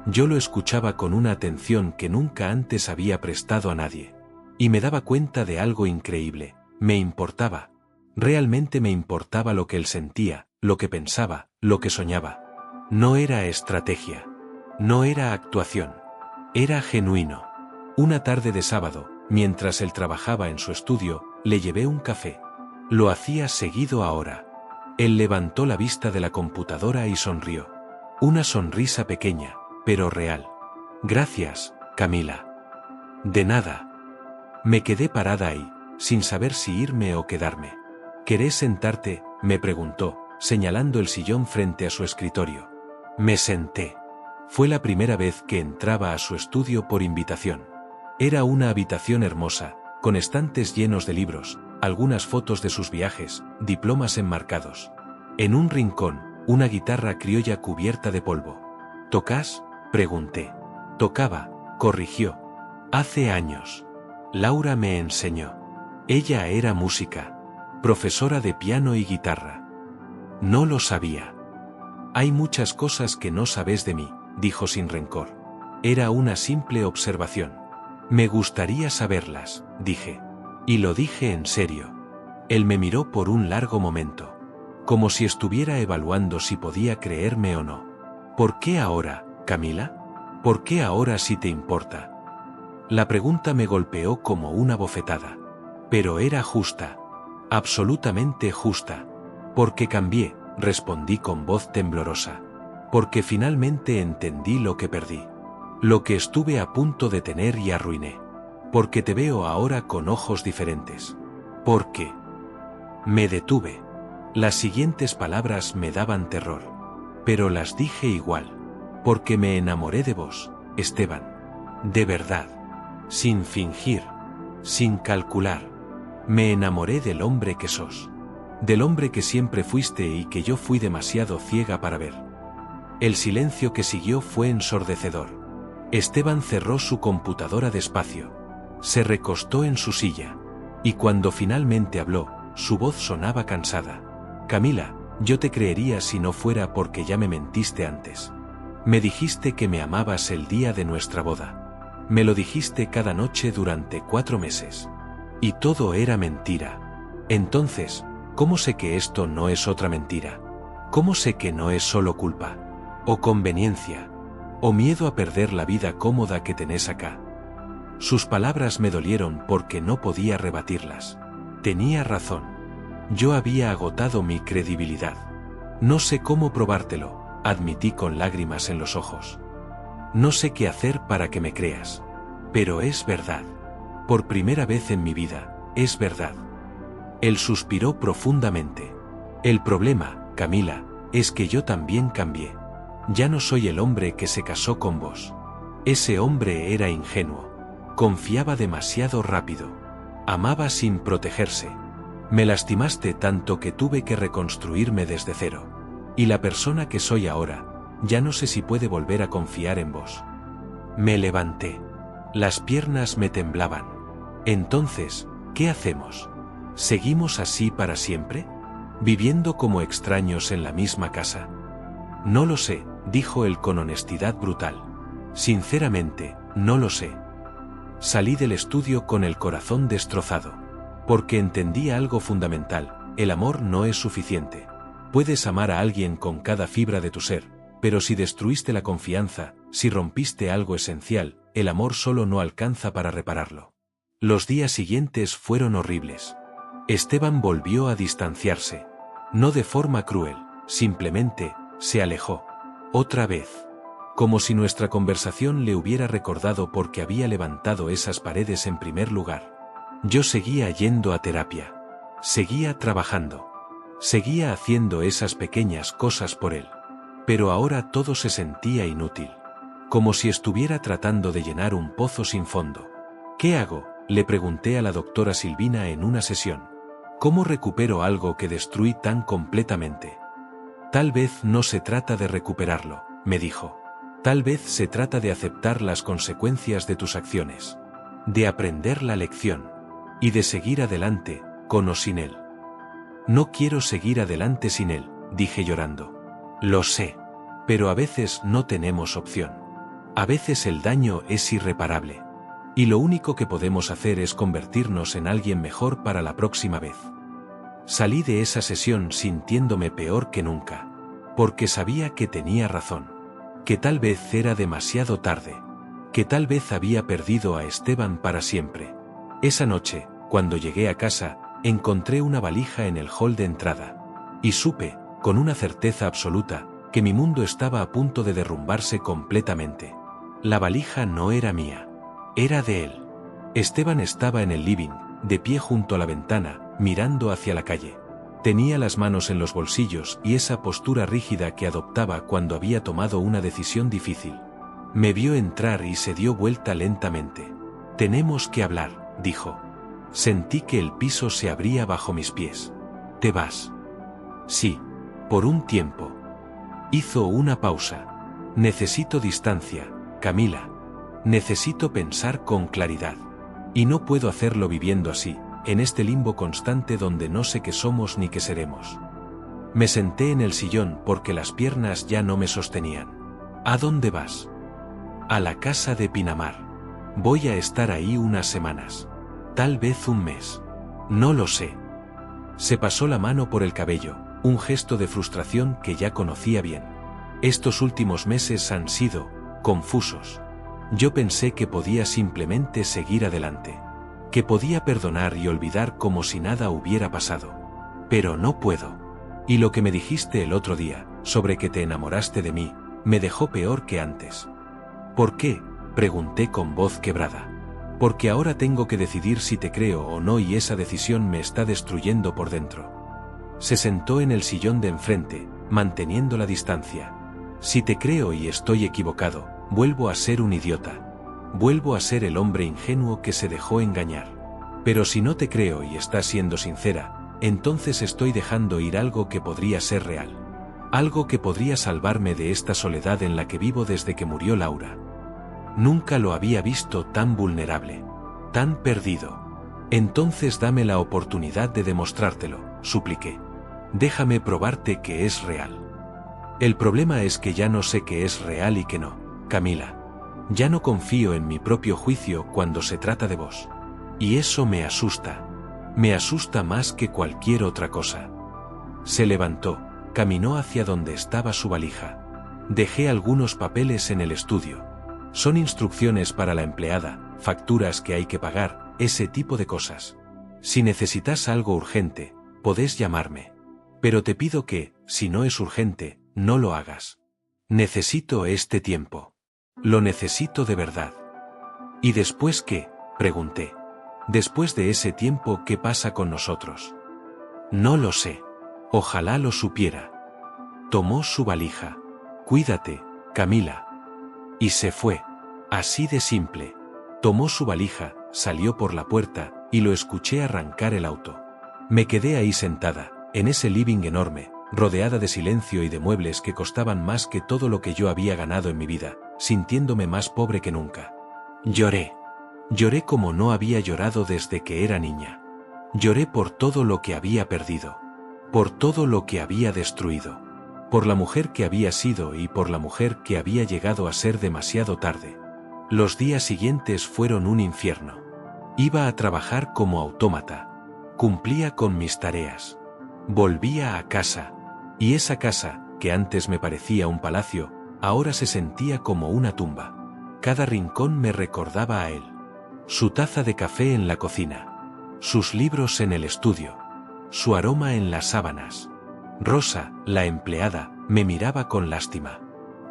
Yo lo escuchaba con una atención que nunca antes había prestado a nadie. Y me daba cuenta de algo increíble. Me importaba. Realmente me importaba lo que él sentía, lo que pensaba, lo que soñaba. No era estrategia. No era actuación. Era genuino. Una tarde de sábado, mientras él trabajaba en su estudio, le llevé un café. Lo hacía seguido ahora. Él levantó la vista de la computadora y sonrió. Una sonrisa pequeña, pero real. Gracias, Camila. De nada. Me quedé parada ahí, sin saber si irme o quedarme. ¿Querés sentarte?, me preguntó, señalando el sillón frente a su escritorio. Me senté. Fue la primera vez que entraba a su estudio por invitación. Era una habitación hermosa, con estantes llenos de libros, algunas fotos de sus viajes, diplomas enmarcados. En un rincón, una guitarra criolla cubierta de polvo. ¿Tocas?, pregunté. Tocaba, corrigió. Hace años. Laura me enseñó. Ella era música. Profesora de piano y guitarra. No lo sabía. Hay muchas cosas que no sabes de mí, dijo sin rencor. Era una simple observación. Me gustaría saberlas, dije. Y lo dije en serio. Él me miró por un largo momento. Como si estuviera evaluando si podía creerme o no. ¿Por qué ahora, Camila? ¿Por qué ahora si te importa? La pregunta me golpeó como una bofetada. Pero era justa. Absolutamente justa. Porque cambié, respondí con voz temblorosa. Porque finalmente entendí lo que perdí. Lo que estuve a punto de tener y arruiné. Porque te veo ahora con ojos diferentes. Porque... Me detuve. Las siguientes palabras me daban terror. Pero las dije igual. Porque me enamoré de vos, Esteban. De verdad. Sin fingir. Sin calcular. Me enamoré del hombre que sos. Del hombre que siempre fuiste y que yo fui demasiado ciega para ver. El silencio que siguió fue ensordecedor. Esteban cerró su computadora despacio. Se recostó en su silla. Y cuando finalmente habló, su voz sonaba cansada. Camila, yo te creería si no fuera porque ya me mentiste antes. Me dijiste que me amabas el día de nuestra boda. Me lo dijiste cada noche durante 4 meses. Y todo era mentira. Entonces, ¿cómo sé que esto no es otra mentira? ¿Cómo sé que no es solo culpa? ¿O conveniencia? ¿O miedo a perder la vida cómoda que tenés acá? Sus palabras me dolieron porque no podía rebatirlas. Tenía razón. Yo había agotado mi credibilidad. No sé cómo probártelo, admití con lágrimas en los ojos. No sé qué hacer para que me creas. Pero es verdad. Por primera vez en mi vida, es verdad. Él suspiró profundamente. El problema, Camila, es que yo también cambié. Ya no soy el hombre que se casó con vos. Ese hombre era ingenuo. Confiaba demasiado rápido. Amaba sin protegerse. Me lastimaste tanto que tuve que reconstruirme desde cero. Y la persona que soy ahora, ya no sé si puede volver a confiar en vos. Me levanté. Las piernas me temblaban. Entonces, ¿qué hacemos? ¿Seguimos así para siempre? ¿Viviendo como extraños en la misma casa? No lo sé, dijo él con honestidad brutal. Sinceramente, no lo sé. Salí del estudio con el corazón destrozado. Porque entendí algo fundamental: el amor no es suficiente. Puedes amar a alguien con cada fibra de tu ser, pero si destruiste la confianza, si rompiste algo esencial, el amor solo no alcanza para repararlo. Los días siguientes fueron horribles. Esteban volvió a distanciarse. No de forma cruel, simplemente, se alejó. Otra vez. Como si nuestra conversación le hubiera recordado por qué había levantado esas paredes en primer lugar. Yo seguía yendo a terapia. Seguía trabajando. Seguía haciendo esas pequeñas cosas por él. Pero ahora todo se sentía inútil. Como si estuviera tratando de llenar un pozo sin fondo. ¿Qué hago?, le pregunté a la doctora Silvina en una sesión. ¿Cómo recupero algo que destruí tan completamente? Tal vez no se trata de recuperarlo, me dijo. Tal vez se trata de aceptar las consecuencias de tus acciones. De aprender la lección. Y de seguir adelante, con o sin él. No quiero seguir adelante sin él, dije llorando. Lo sé. Pero a veces no tenemos opción. A veces el daño es irreparable. Y lo único que podemos hacer es convertirnos en alguien mejor para la próxima vez. Salí de esa sesión sintiéndome peor que nunca. Porque sabía que tenía razón. Que tal vez era demasiado tarde. Que tal vez había perdido a Esteban para siempre. Esa noche, cuando llegué a casa, encontré una valija en el hall de entrada. Y supe, con una certeza absoluta, que mi mundo estaba a punto de derrumbarse completamente. La valija no era mía. Era de él. Esteban estaba en el living, de pie junto a la ventana, mirando hacia la calle. Tenía las manos en los bolsillos y esa postura rígida que adoptaba cuando había tomado una decisión difícil. Me vio entrar y se dio vuelta lentamente. «Tenemos que hablar», dijo. Sentí que el piso se abría bajo mis pies. «¿Te vas?» «Sí. Por un tiempo». Hizo una pausa. «Necesito distancia, Camila. Necesito pensar con claridad. Y no puedo hacerlo viviendo así, en este limbo constante donde no sé qué somos ni qué seremos». Me senté en el sillón porque las piernas ya no me sostenían. «¿A dónde vas?» «A la casa de Pinamar. Voy a estar ahí unas semanas. Tal vez un mes. No lo sé». Se pasó la mano por el cabello, un gesto de frustración que ya conocía bien. Estos últimos meses han sido confusos. Yo pensé que podía simplemente seguir adelante. Que podía perdonar y olvidar como si nada hubiera pasado. Pero no puedo. Y lo que me dijiste el otro día, sobre que te enamoraste de mí, me dejó peor que antes. ¿Por qué?, pregunté con voz quebrada. Porque ahora tengo que decidir si te creo o no y esa decisión me está destruyendo por dentro. Se sentó en el sillón de enfrente, manteniendo la distancia. Si te creo y estoy equivocado, vuelvo a ser un idiota. Vuelvo a ser el hombre ingenuo que se dejó engañar. Pero si no te creo y estás siendo sincera, entonces estoy dejando ir algo que podría ser real. Algo que podría salvarme de esta soledad en la que vivo desde que murió Laura. Nunca lo había visto tan vulnerable, tan perdido. Entonces dame la oportunidad de demostrártelo, supliqué. Déjame probarte que es real. El problema es que ya no sé qué es real y qué no, Camila. Ya no confío en mi propio juicio cuando se trata de vos. Y eso me asusta. Me asusta más que cualquier otra cosa. Se levantó, caminó hacia donde estaba su valija. Dejé algunos papeles en el estudio. Son instrucciones para la empleada, facturas que hay que pagar, ese tipo de cosas. Si necesitas algo urgente, podés llamarme. Pero te pido que, si no es urgente, no lo hagas. Necesito este tiempo. Lo necesito de verdad. ¿Y después qué?, pregunté. Después de ese tiempo, ¿qué pasa con nosotros? No lo sé. Ojalá lo supiera. Tomó su valija. Cuídate, Camila. Y se fue. Así de simple. Tomó su valija, salió por la puerta, y lo escuché arrancar el auto. Me quedé ahí sentada, en ese living enorme, rodeada de silencio y de muebles que costaban más que todo lo que yo había ganado en mi vida, sintiéndome más pobre que nunca. Lloré. Lloré como no había llorado desde que era niña. Lloré por todo lo que había perdido. Por todo lo que había destruido. Por la mujer que había sido y por la mujer que había llegado a ser demasiado tarde. Los días siguientes fueron un infierno. Iba a trabajar como autómata. Cumplía con mis tareas. Volvía a casa. Y esa casa, que antes me parecía un palacio, ahora se sentía como una tumba. Cada rincón me recordaba a él. Su taza de café en la cocina. Sus libros en el estudio. Su aroma en las sábanas. Rosa, la empleada, me miraba con lástima.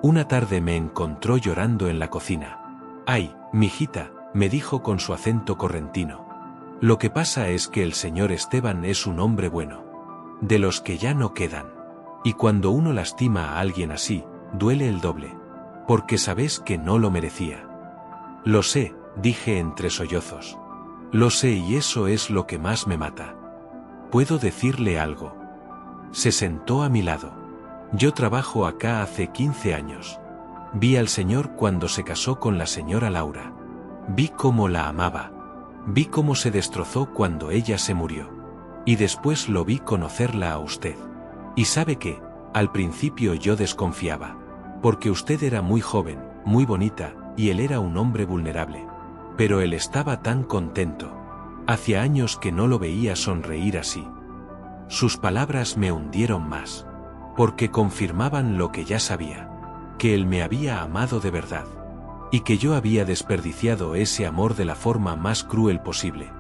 Una tarde me encontró llorando en la cocina. «Ay, mijita», me dijo con su acento correntino. «Lo que pasa es que el señor Esteban es un hombre bueno. De los que ya no quedan. Y cuando uno lastima a alguien así, duele el doble. Porque sabes que no lo merecía». «Lo sé», dije entre sollozos. «Lo sé y eso es lo que más me mata. ¿Puedo decirle algo?». Se sentó a mi lado. «Yo trabajo acá hace 15 años. Vi al señor cuando se casó con la señora Laura. Vi cómo la amaba. Vi cómo se destrozó cuando ella se murió. Y después lo vi conocerla a usted. Y sabe que, al principio yo desconfiaba. Porque usted era muy joven, muy bonita, y él era un hombre vulnerable. Pero él estaba tan contento. Hacía años que no lo veía sonreír así». Sus palabras me hundieron más. Porque confirmaban lo que ya sabía. Que él me había amado de verdad. Y que yo había desperdiciado ese amor de la forma más cruel posible.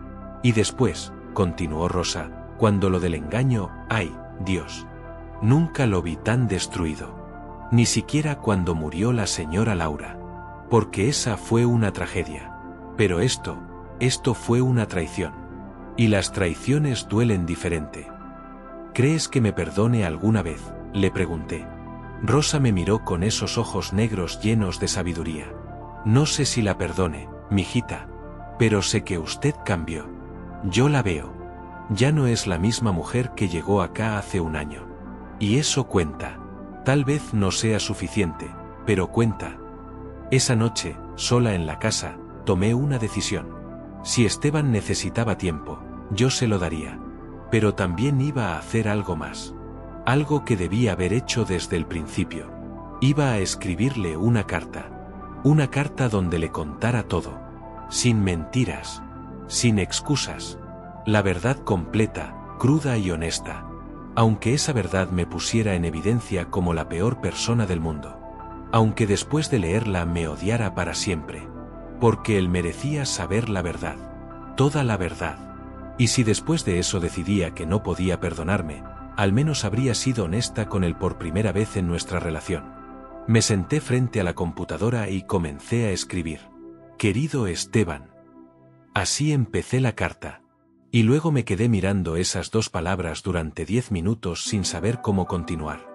Y después, continuó Rosa, cuando lo del engaño, ¡ay, Dios! Nunca lo vi tan destruido. Ni siquiera cuando murió la señora Laura. Porque esa fue una tragedia. Pero esto fue una traición. Y las traiciones duelen diferente. ¿Crees que me perdone alguna vez?, le pregunté. Rosa me miró con esos ojos negros llenos de sabiduría. «No sé si la perdone, mijita. Pero sé que usted cambió. Yo la veo. Ya no es la misma mujer que llegó acá hace un año. Y eso cuenta. Tal vez no sea suficiente, pero cuenta». Esa noche, sola en la casa, tomé una decisión. Si Esteban necesitaba tiempo, yo se lo daría. Pero también iba a hacer algo más. Algo que debía haber hecho desde el principio. Iba a escribirle una carta. Una carta donde le contara todo. Sin mentiras. Sin excusas. La verdad completa, cruda y honesta. Aunque esa verdad me pusiera en evidencia como la peor persona del mundo. Aunque después de leerla me odiara para siempre. Porque él merecía saber la verdad. Toda la verdad. Y si después de eso decidía que no podía perdonarme, al menos habría sido honesta con él por primera vez en nuestra relación. Me senté frente a la computadora y comencé a escribir. «Querido Esteban». Así empecé la carta. Y luego me quedé mirando esas dos palabras durante 10 minutos sin saber cómo continuar.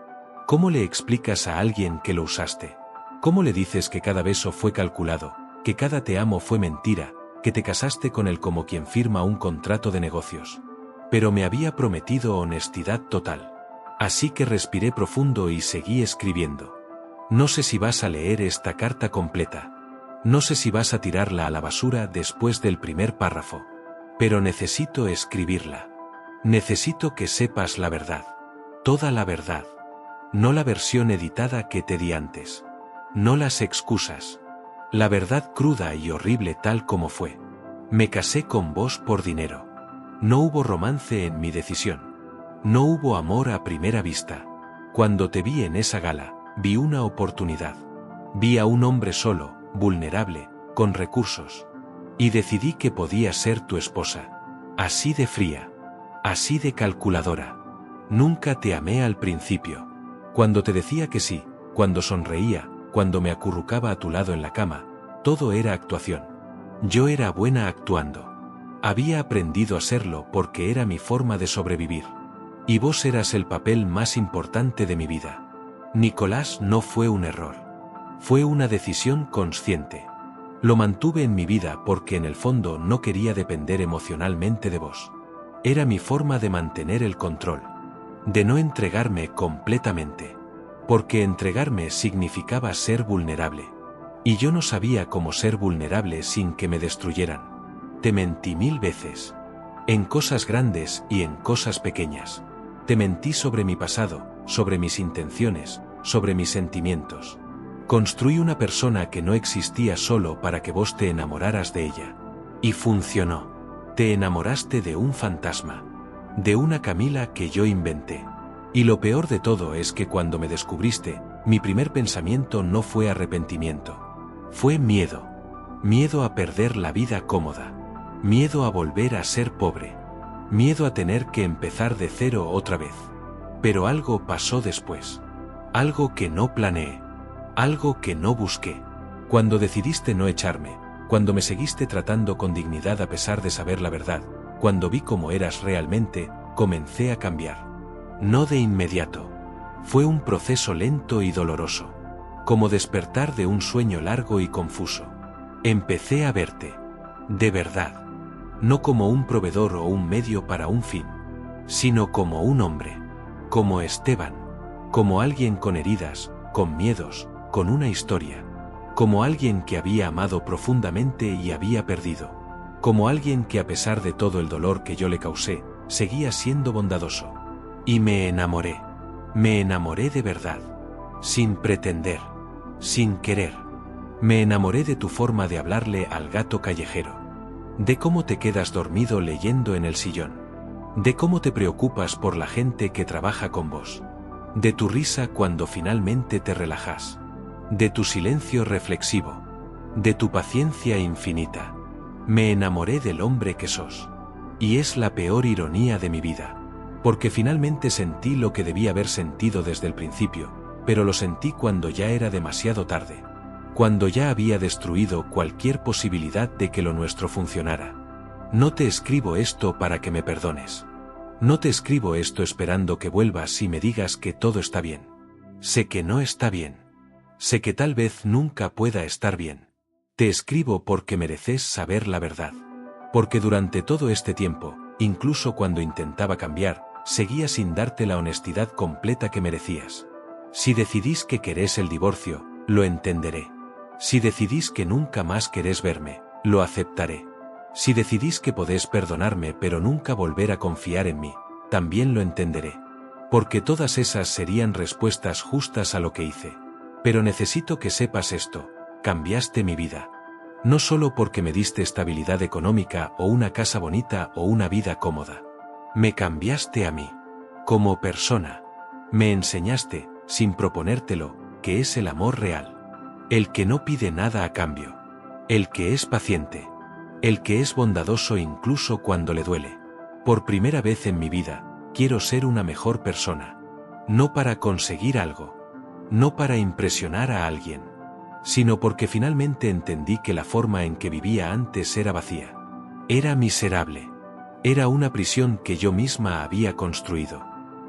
¿Cómo le explicas a alguien que lo usaste? ¿Cómo le dices que cada beso fue calculado, que cada te amo fue mentira, que te casaste con él como quien firma un contrato de negocios? Pero me había prometido honestidad total. Así que respiré profundo y seguí escribiendo. «No sé si vas a leer esta carta completa. No sé si vas a tirarla a la basura después del primer párrafo. Pero necesito escribirla. Necesito que sepas la verdad. Toda la verdad. No la versión editada que te di antes. No las excusas. La verdad cruda y horrible tal como fue. Me casé con vos por dinero. No hubo romance en mi decisión. No hubo amor a primera vista. Cuando te vi en esa gala, vi una oportunidad. Vi a un hombre solo, vulnerable, con recursos. Y decidí que podía ser tu esposa. Así de fría. Así de calculadora. Nunca te amé al principio. Cuando te decía que sí, cuando sonreía, cuando me acurrucaba a tu lado en la cama, todo era actuación. Yo era buena actuando. Había aprendido a serlo porque era mi forma de sobrevivir. Y vos eras el papel más importante de mi vida. Nicolás no fue un error. Fue una decisión consciente. Lo mantuve en mi vida porque en el fondo no quería depender emocionalmente de vos. Era mi forma de mantener el control. De no entregarme completamente. Porque entregarme significaba ser vulnerable. Y yo no sabía cómo ser vulnerable sin que me destruyeran. Te mentí 1000 veces. En cosas grandes y en cosas pequeñas. Te mentí sobre mi pasado, sobre mis intenciones, sobre mis sentimientos. Construí una persona que no existía solo para que vos te enamoraras de ella. Y funcionó. Te enamoraste de un fantasma. De una Camila que yo inventé. Y lo peor de todo es que cuando me descubriste, mi primer pensamiento no fue arrepentimiento. Fue miedo. Miedo a perder la vida cómoda. Miedo a volver a ser pobre. Miedo a tener que empezar de cero otra vez. Pero algo pasó después. Algo que no planeé. Algo que no busqué. Cuando decidiste no echarme, cuando me seguiste tratando con dignidad a pesar de saber la verdad, cuando vi cómo eras realmente, comencé a cambiar. No de inmediato. Fue un proceso lento y doloroso. Como despertar de un sueño largo y confuso. Empecé a verte. De verdad. No como un proveedor o un medio para un fin. Sino como un hombre. Como Esteban. Como alguien con heridas, con miedos, con una historia. Como alguien que había amado profundamente y había perdido. Como alguien que a pesar de todo el dolor que yo le causé, seguía siendo bondadoso. Y me enamoré. Me enamoré de verdad. Sin pretender. Sin querer. Me enamoré de tu forma de hablarle al gato callejero. De cómo te quedas dormido leyendo en el sillón. De cómo te preocupas por la gente que trabaja con vos. De tu risa cuando finalmente te relajas. De tu silencio reflexivo. De tu paciencia infinita. Me enamoré del hombre que sos. Y es la peor ironía de mi vida. Porque finalmente sentí lo que debía haber sentido desde el principio, pero lo sentí cuando ya era demasiado tarde. Cuando ya había destruido cualquier posibilidad de que lo nuestro funcionara. No te escribo esto para que me perdones. No te escribo esto esperando que vuelvas y me digas que todo está bien. Sé que no está bien. Sé que tal vez nunca pueda estar bien. Te escribo porque mereces saber la verdad. Porque durante todo este tiempo, incluso cuando intentaba cambiar, seguía sin darte la honestidad completa que merecías. Si decidís que querés el divorcio, lo entenderé. Si decidís que nunca más querés verme, lo aceptaré. Si decidís que podés perdonarme pero nunca volver a confiar en mí, también lo entenderé. Porque todas esas serían respuestas justas a lo que hice. Pero necesito que sepas esto, cambiaste mi vida. No solo porque me diste estabilidad económica o una casa bonita o una vida cómoda. Me cambiaste a mí. Como persona. Me enseñaste, sin proponértelo, que es el amor real. El que no pide nada a cambio. El que es paciente. El que es bondadoso incluso cuando le duele. Por primera vez en mi vida, quiero ser una mejor persona. No para conseguir algo. No para impresionar a alguien. Sino porque finalmente entendí que la forma en que vivía antes era vacía. Era miserable. Era una prisión que yo misma había construido.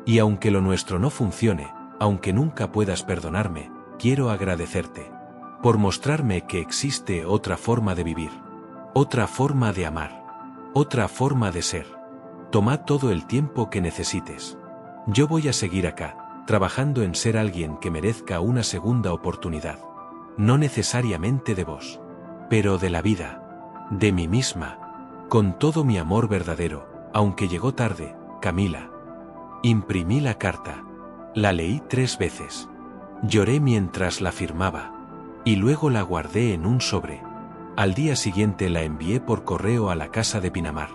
Y aunque lo nuestro no funcione, aunque nunca puedas perdonarme, quiero agradecerte. Por mostrarme que existe otra forma de vivir. Otra forma de amar. Otra forma de ser. Toma todo el tiempo que necesites. Yo voy a seguir acá, trabajando en ser alguien que merezca una segunda oportunidad. No necesariamente de vos, pero de la vida, de mí misma, con todo mi amor verdadero, aunque llegó tarde, Camila. Imprimí la carta. La leí 3 veces. Lloré mientras la firmaba. Y luego la guardé en un sobre. Al día siguiente la envié por correo a la casa de Pinamar.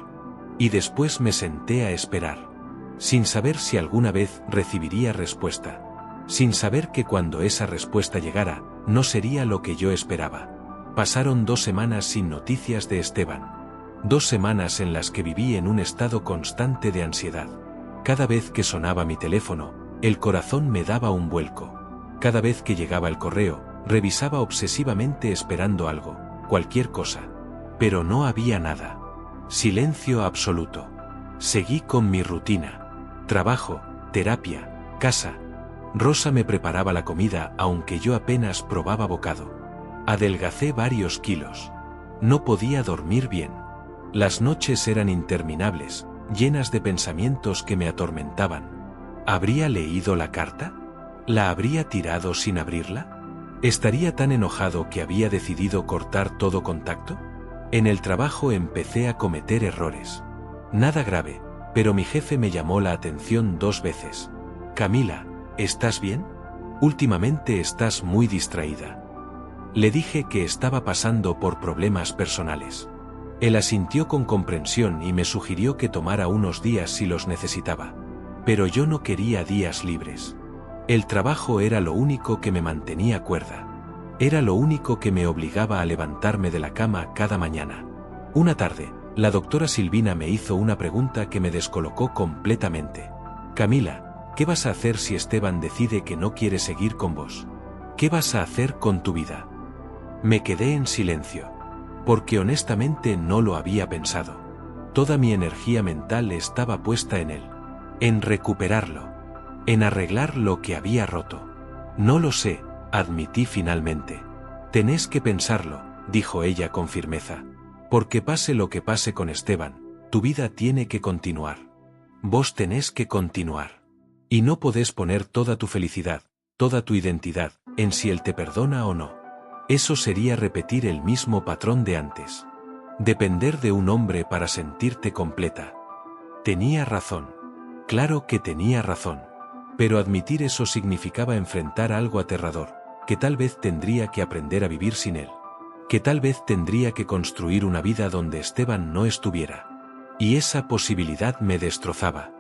Y después me senté a esperar. Sin saber si alguna vez recibiría respuesta. Sin saber que cuando esa respuesta llegara, no sería lo que yo esperaba. Pasaron 2 semanas sin noticias de Esteban. 2 semanas en las que viví en un estado constante de ansiedad. Cada vez que sonaba mi teléfono, el corazón me daba un vuelco. Cada vez que llegaba el correo, revisaba obsesivamente esperando algo, cualquier cosa. Pero no había nada. Silencio absoluto. Seguí con mi rutina. Trabajo, terapia, casa. Rosa me preparaba la comida aunque yo apenas probaba bocado. Adelgacé varios kilos. No podía dormir bien. Las noches eran interminables, llenas de pensamientos que me atormentaban. ¿Habría leído la carta? ¿La habría tirado sin abrirla? ¿Estaría tan enojado que había decidido cortar todo contacto? En el trabajo empecé a cometer errores. Nada grave, pero mi jefe me llamó la atención 2 veces. Camila, ¿estás bien? Últimamente estás muy distraída. Le dije que estaba pasando por problemas personales. Él asintió con comprensión y me sugirió que tomara unos días si los necesitaba. Pero yo no quería días libres. El trabajo era lo único que me mantenía cuerda. Era lo único que me obligaba a levantarme de la cama cada mañana. Una tarde, la doctora Silvina me hizo una pregunta que me descolocó completamente. Camila, ¿qué vas a hacer si Esteban decide que no quiere seguir con vos? ¿Qué vas a hacer con tu vida? Me quedé en silencio, porque honestamente no lo había pensado. Toda mi energía mental estaba puesta en él, en recuperarlo, en arreglar lo que había roto. No lo sé, admití finalmente. Tenés que pensarlo, dijo ella con firmeza. Porque pase lo que pase con Esteban, tu vida tiene que continuar. Vos tenés que continuar. Y no podés poner toda tu felicidad, toda tu identidad, en si él te perdona o no. Eso sería repetir el mismo patrón de antes. Depender de un hombre para sentirte completa. Tenía razón. Claro que tenía razón. Pero admitir eso significaba enfrentar algo aterrador, que tal vez tendría que aprender a vivir sin él. Que tal vez tendría que construir una vida donde Esteban no estuviera. Y esa posibilidad me destrozaba.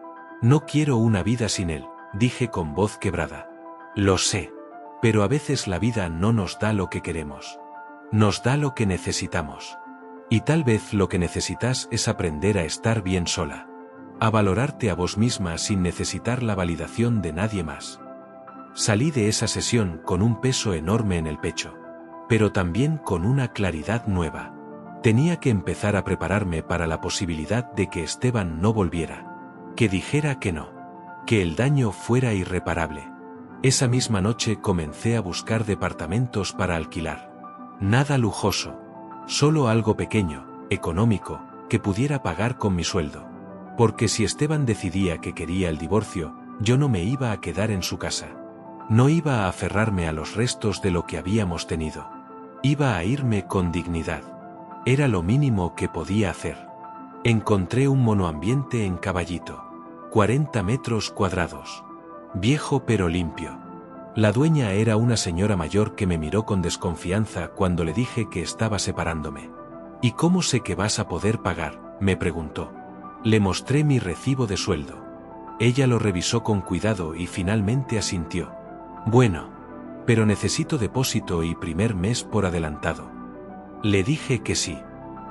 No quiero una vida sin él, dije con voz quebrada. Lo sé. Pero a veces la vida no nos da lo que queremos. Nos da lo que necesitamos. Y tal vez lo que necesitas es aprender a estar bien sola. A valorarte a vos misma sin necesitar la validación de nadie más. Salí de esa sesión con un peso enorme en el pecho. Pero también con una claridad nueva. Tenía que empezar a prepararme para la posibilidad de que Esteban no volviera. Que dijera que no. Que el daño fuera irreparable. Esa misma noche comencé a buscar departamentos para alquilar. Nada lujoso. Solo algo pequeño, económico, que pudiera pagar con mi sueldo. Porque si Esteban decidía que quería el divorcio, yo no me iba a quedar en su casa. No iba a aferrarme a los restos de lo que habíamos tenido. Iba a irme con dignidad. Era lo mínimo que podía hacer. Encontré un monoambiente en Caballito. 40 metros cuadrados. Viejo pero limpio. La dueña era una señora mayor que me miró con desconfianza cuando le dije que estaba separándome. ¿Y cómo sé que vas a poder pagar?, me preguntó. Le mostré mi recibo de sueldo. Ella lo revisó con cuidado y finalmente asintió. Bueno, pero necesito depósito y primer mes por adelantado. Le dije que sí,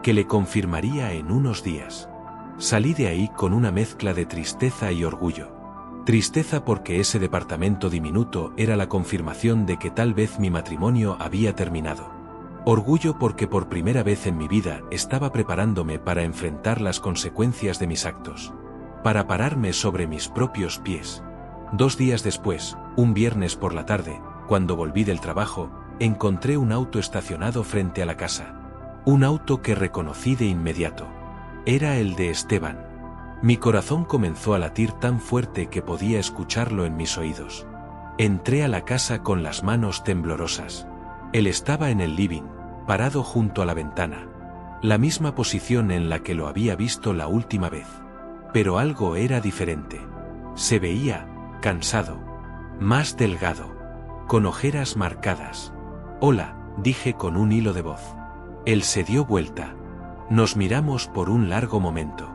que le confirmaría en unos días. Salí de ahí con una mezcla de tristeza y orgullo. Tristeza porque ese departamento diminuto era la confirmación de que tal vez mi matrimonio había terminado. Orgullo porque por primera vez en mi vida estaba preparándome para enfrentar las consecuencias de mis actos. Para pararme sobre mis propios pies. 2 días después, un viernes por la tarde, cuando volví del trabajo, encontré un auto estacionado frente a la casa. Un auto que reconocí de inmediato. Era el de Esteban. Mi corazón comenzó a latir tan fuerte que podía escucharlo en mis oídos. Entré a la casa con las manos temblorosas. Él estaba en el living, parado junto a la ventana. La misma posición en la que lo había visto la última vez. Pero algo era diferente. Se veía cansado, más delgado, con ojeras marcadas. «Hola», dije con un hilo de voz. Él se dio vuelta. Nos miramos por un largo momento.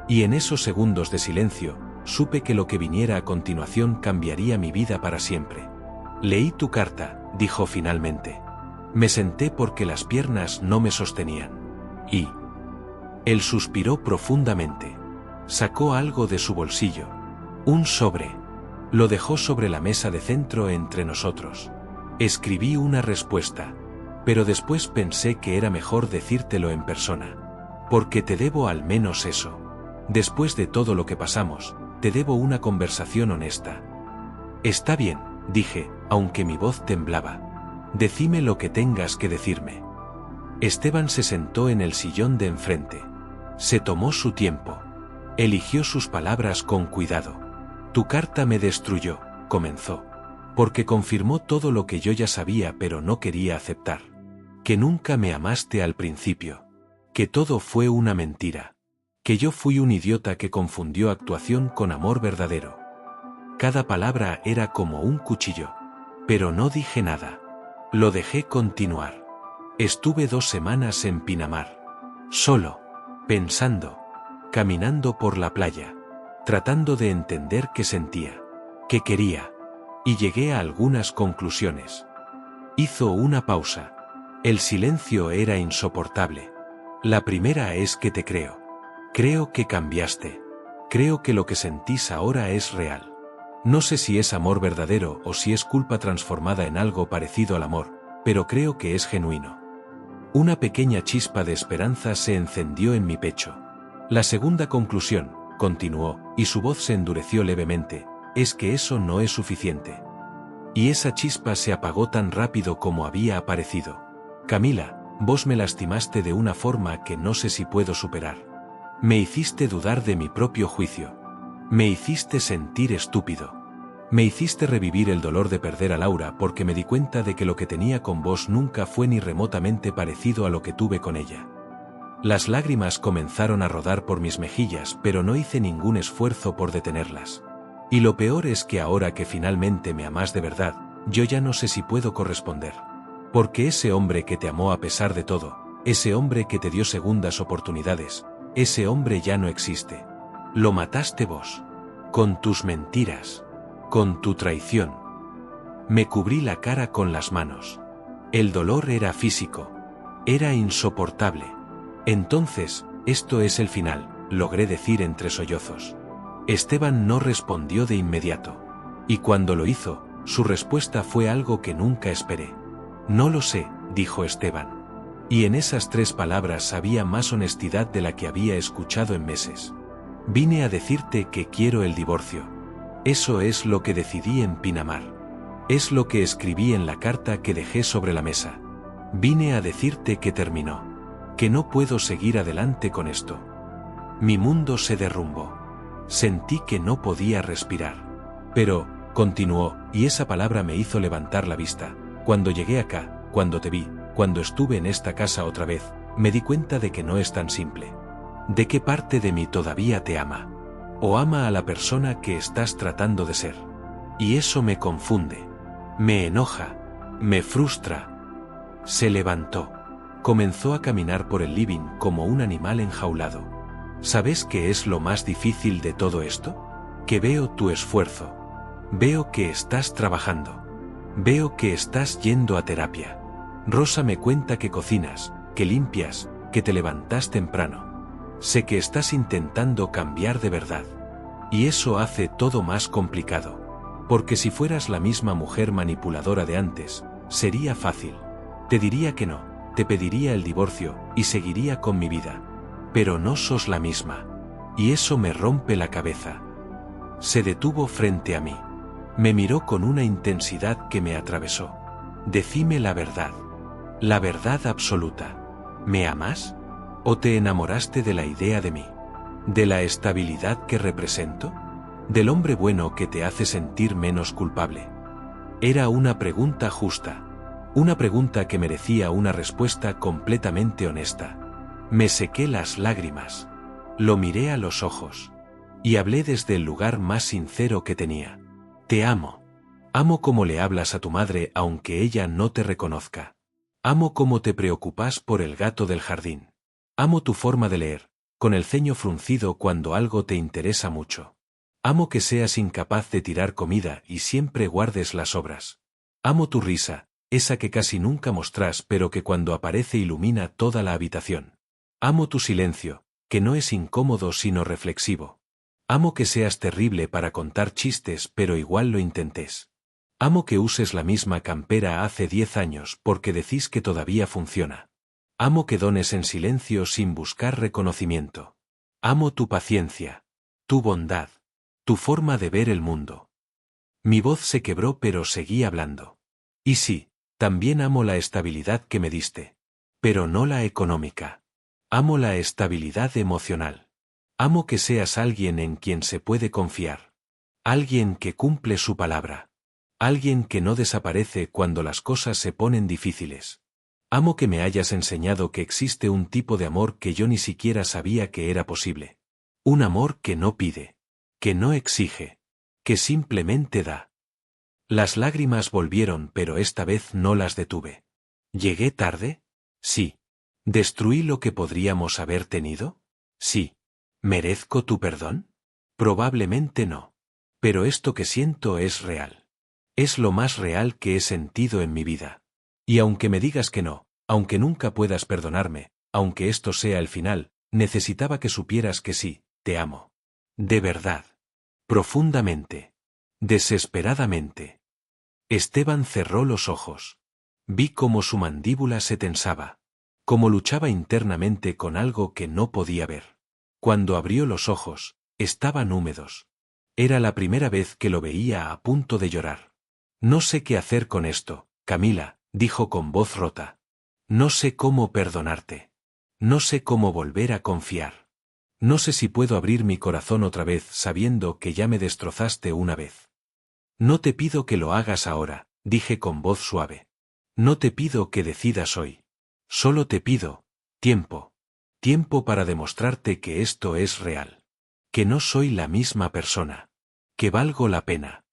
Y en esos segundos de silencio, supe que lo que viniera a continuación cambiaría mi vida para siempre. «Leí tu carta», dijo finalmente. Me senté porque las piernas no me sostenían. Y... Él suspiró profundamente. Sacó algo de su bolsillo. Un sobre. Lo dejó sobre la mesa de centro entre nosotros. Escribí una respuesta. Pero después pensé que era mejor decírtelo en persona. Porque te debo al menos eso. Después de todo lo que pasamos, te debo una conversación honesta. Está bien, dije, aunque mi voz temblaba. Decime lo que tengas que decirme. Esteban se sentó en el sillón de enfrente. Se tomó su tiempo. Eligió sus palabras con cuidado. Tu carta me destruyó, comenzó. Porque confirmó todo lo que yo ya sabía pero no quería aceptar. Que nunca me amaste al principio. Que todo fue una mentira. Que yo fui un idiota que confundió actuación con amor verdadero. Cada palabra era como un cuchillo. Pero no dije nada. Lo dejé continuar. Estuve 2 semanas en Pinamar. Solo. pensando, caminando por la playa, tratando de entender qué sentía, qué quería, y llegué a algunas conclusiones. Hizo una pausa. El silencio era insoportable. La primera es que te creo. Creo que cambiaste. Creo que lo que sentís ahora es real. No sé si es amor verdadero o si es culpa transformada en algo parecido al amor, pero creo que es genuino. Una pequeña chispa de esperanza se encendió en mi pecho. La segunda conclusión, continuó, y su voz se endureció levemente, es que eso no es suficiente. Y esa chispa se apagó tan rápido como había aparecido. Camila, vos me lastimaste de una forma que no sé si puedo superar. Me hiciste dudar de mi propio juicio. Me hiciste sentir estúpido. Me hiciste revivir el dolor de perder a Laura porque me di cuenta de que lo que tenía con vos nunca fue ni remotamente parecido a lo que tuve con ella. Las lágrimas comenzaron a rodar por mis mejillas, pero no hice ningún esfuerzo por detenerlas. Y lo peor es que ahora que finalmente me amás de verdad, yo ya no sé si puedo corresponder. Porque ese hombre que te amó a pesar de todo, ese hombre que te dio segundas oportunidades, ese hombre ya no existe. Lo mataste vos. Con tus mentiras. Con tu traición. Me cubrí la cara con las manos. El dolor era físico. Era insoportable. Entonces, esto es el final, logré decir entre sollozos. Esteban no respondió de inmediato. Y cuando lo hizo, su respuesta fue algo que nunca esperé. No lo sé, dijo Esteban. Y en esas 3 palabras había más honestidad de la que había escuchado en meses. Vine a decirte que quiero el divorcio. Eso es lo que decidí en Pinamar. Es lo que escribí en la carta que dejé sobre la mesa. Vine a decirte que terminó. Que no puedo seguir adelante con esto. Mi mundo se derrumbó. Sentí que no podía respirar. Pero, continuó, y esa palabra me hizo levantar la vista, cuando llegué acá, cuando te vi, cuando estuve en esta casa otra vez, me di cuenta de que no es tan simple. ¿De qué parte de mí todavía te ama? ¿O ama a la persona que estás tratando de ser? Y eso me confunde. Me enoja. Me frustra. Se levantó. Comenzó a caminar por el living como un animal enjaulado. ¿Sabes qué es lo más difícil de todo esto? Que veo tu esfuerzo. Veo que estás trabajando. Veo que estás yendo a terapia. Rosa me cuenta que cocinas, que limpias, que te levantas temprano. Sé que estás intentando cambiar de verdad. Y eso hace todo más complicado. Porque si fueras la misma mujer manipuladora de antes, sería fácil. Te diría que no, te pediría el divorcio, y seguiría con mi vida. Pero no sos la misma. Y eso me rompe la cabeza. Se detuvo frente a mí. Me miró con una intensidad que me atravesó. Decime la verdad. La verdad absoluta. ¿Me amas? ¿O te enamoraste de la idea de mí? ¿De la estabilidad que represento? ¿Del hombre bueno que te hace sentir menos culpable? Era una pregunta justa. Una pregunta que merecía una respuesta completamente honesta. Me sequé las lágrimas. Lo miré a los ojos. Y hablé desde el lugar más sincero que tenía. Te amo. Amo cómo le hablas a tu madre aunque ella no te reconozca. Amo cómo te preocupas por el gato del jardín. Amo tu forma de leer, con el ceño fruncido cuando algo te interesa mucho. Amo que seas incapaz de tirar comida y siempre guardes las sobras. Amo tu risa, esa que casi nunca mostrás pero que cuando aparece ilumina toda la habitación. Amo tu silencio, que no es incómodo sino reflexivo. Amo que seas terrible para contar chistes pero igual lo intentes. Amo que uses la misma campera hace 10 años porque decís que todavía funciona. Amo que dones en silencio sin buscar reconocimiento. Amo tu paciencia, tu bondad, tu forma de ver el mundo. Mi voz se quebró pero seguí hablando. Y sí, también amo la estabilidad que me diste. Pero no la económica. Amo la estabilidad emocional. Amo que seas alguien en quien se puede confiar. Alguien que cumple su palabra. Alguien que no desaparece cuando las cosas se ponen difíciles. Amo que me hayas enseñado que existe un tipo de amor que yo ni siquiera sabía que era posible. Un amor que no pide. Que no exige. Que simplemente da. Las lágrimas volvieron pero esta vez no las detuve. ¿Llegué tarde? Sí. ¿Destruí lo que podríamos haber tenido? Sí. ¿Merezco tu perdón? Probablemente no. Pero esto que siento es real. Es lo más real que he sentido en mi vida. Y aunque me digas que no, aunque nunca puedas perdonarme, aunque esto sea el final, necesitaba que supieras que sí, te amo. De verdad. Profundamente. Desesperadamente. Esteban cerró los ojos. Vi cómo su mandíbula se tensaba. Cómo luchaba internamente con algo que no podía ver. Cuando abrió los ojos, estaban húmedos. Era la primera vez que lo veía a punto de llorar. No sé qué hacer con esto, Camila, dijo con voz rota. No sé cómo perdonarte. No sé cómo volver a confiar. No sé si puedo abrir mi corazón otra vez sabiendo que ya me destrozaste una vez. No te pido que lo hagas ahora, dije con voz suave. No te pido que decidas hoy. Solo te pido tiempo. Tiempo para demostrarte que esto es real. Que no soy la misma persona. Que valgo la pena.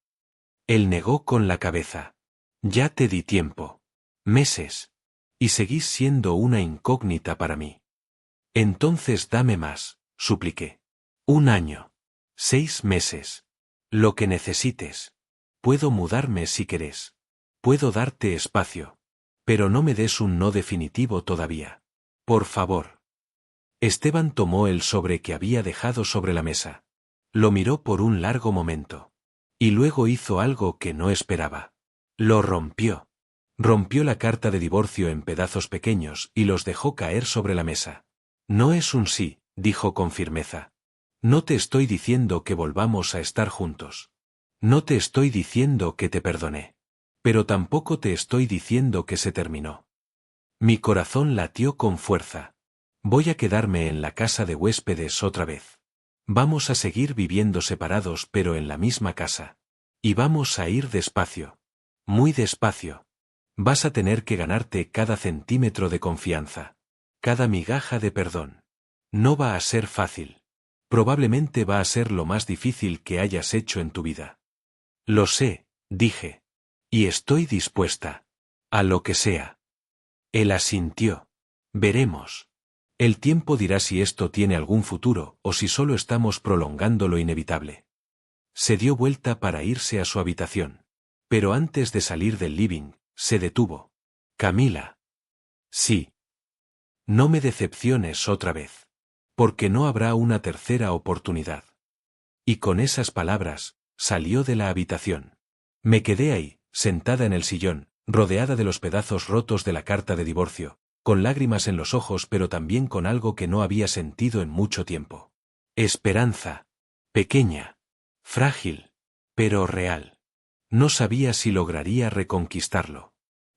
Él negó con la cabeza. Ya te di tiempo. Meses. Y seguís siendo una incógnita para mí. Entonces dame más, supliqué. 1 año. 6 meses. Lo que necesites. Puedo mudarme si querés. Puedo darte espacio. Pero no me des un no definitivo todavía. Por favor. Esteban tomó el sobre que había dejado sobre la mesa. Lo miró por un largo momento. Y luego hizo algo que no esperaba. Lo rompió. Rompió la carta de divorcio en pedazos pequeños y los dejó caer sobre la mesa. No es un sí, dijo con firmeza. No te estoy diciendo que volvamos a estar juntos. No te estoy diciendo que te perdoné. Pero tampoco te estoy diciendo que se terminó. Mi corazón latió con fuerza. Voy a quedarme en la casa de huéspedes otra vez. Vamos a seguir viviendo separados pero en la misma casa. Y vamos a ir despacio. Muy despacio. Vas a tener que ganarte cada centímetro de confianza. Cada migaja de perdón. No va a ser fácil. Probablemente va a ser lo más difícil que hayas hecho en tu vida. Lo sé, dije. Y estoy dispuesta. A lo que sea. Él asintió. Veremos. El tiempo dirá si esto tiene algún futuro o si solo estamos prolongando lo inevitable. Se dio vuelta para irse a su habitación. Pero antes de salir del living, se detuvo. Camila. Sí. No me decepciones otra vez. Porque no habrá una tercera oportunidad. Y con esas palabras, salió de la habitación. Me quedé ahí, sentada en el sillón, rodeada de los pedazos rotos de la carta de divorcio, con lágrimas en los ojos pero también con algo que no había sentido en mucho tiempo. Esperanza. Pequeña. Frágil. Pero real. No sabía si lograría reconquistarlo.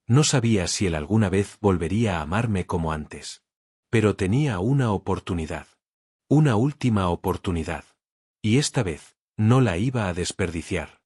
No sabía si él alguna vez volvería a amarme como antes. Pero tenía una oportunidad. Una última oportunidad. Y esta vez, no la iba a desperdiciar.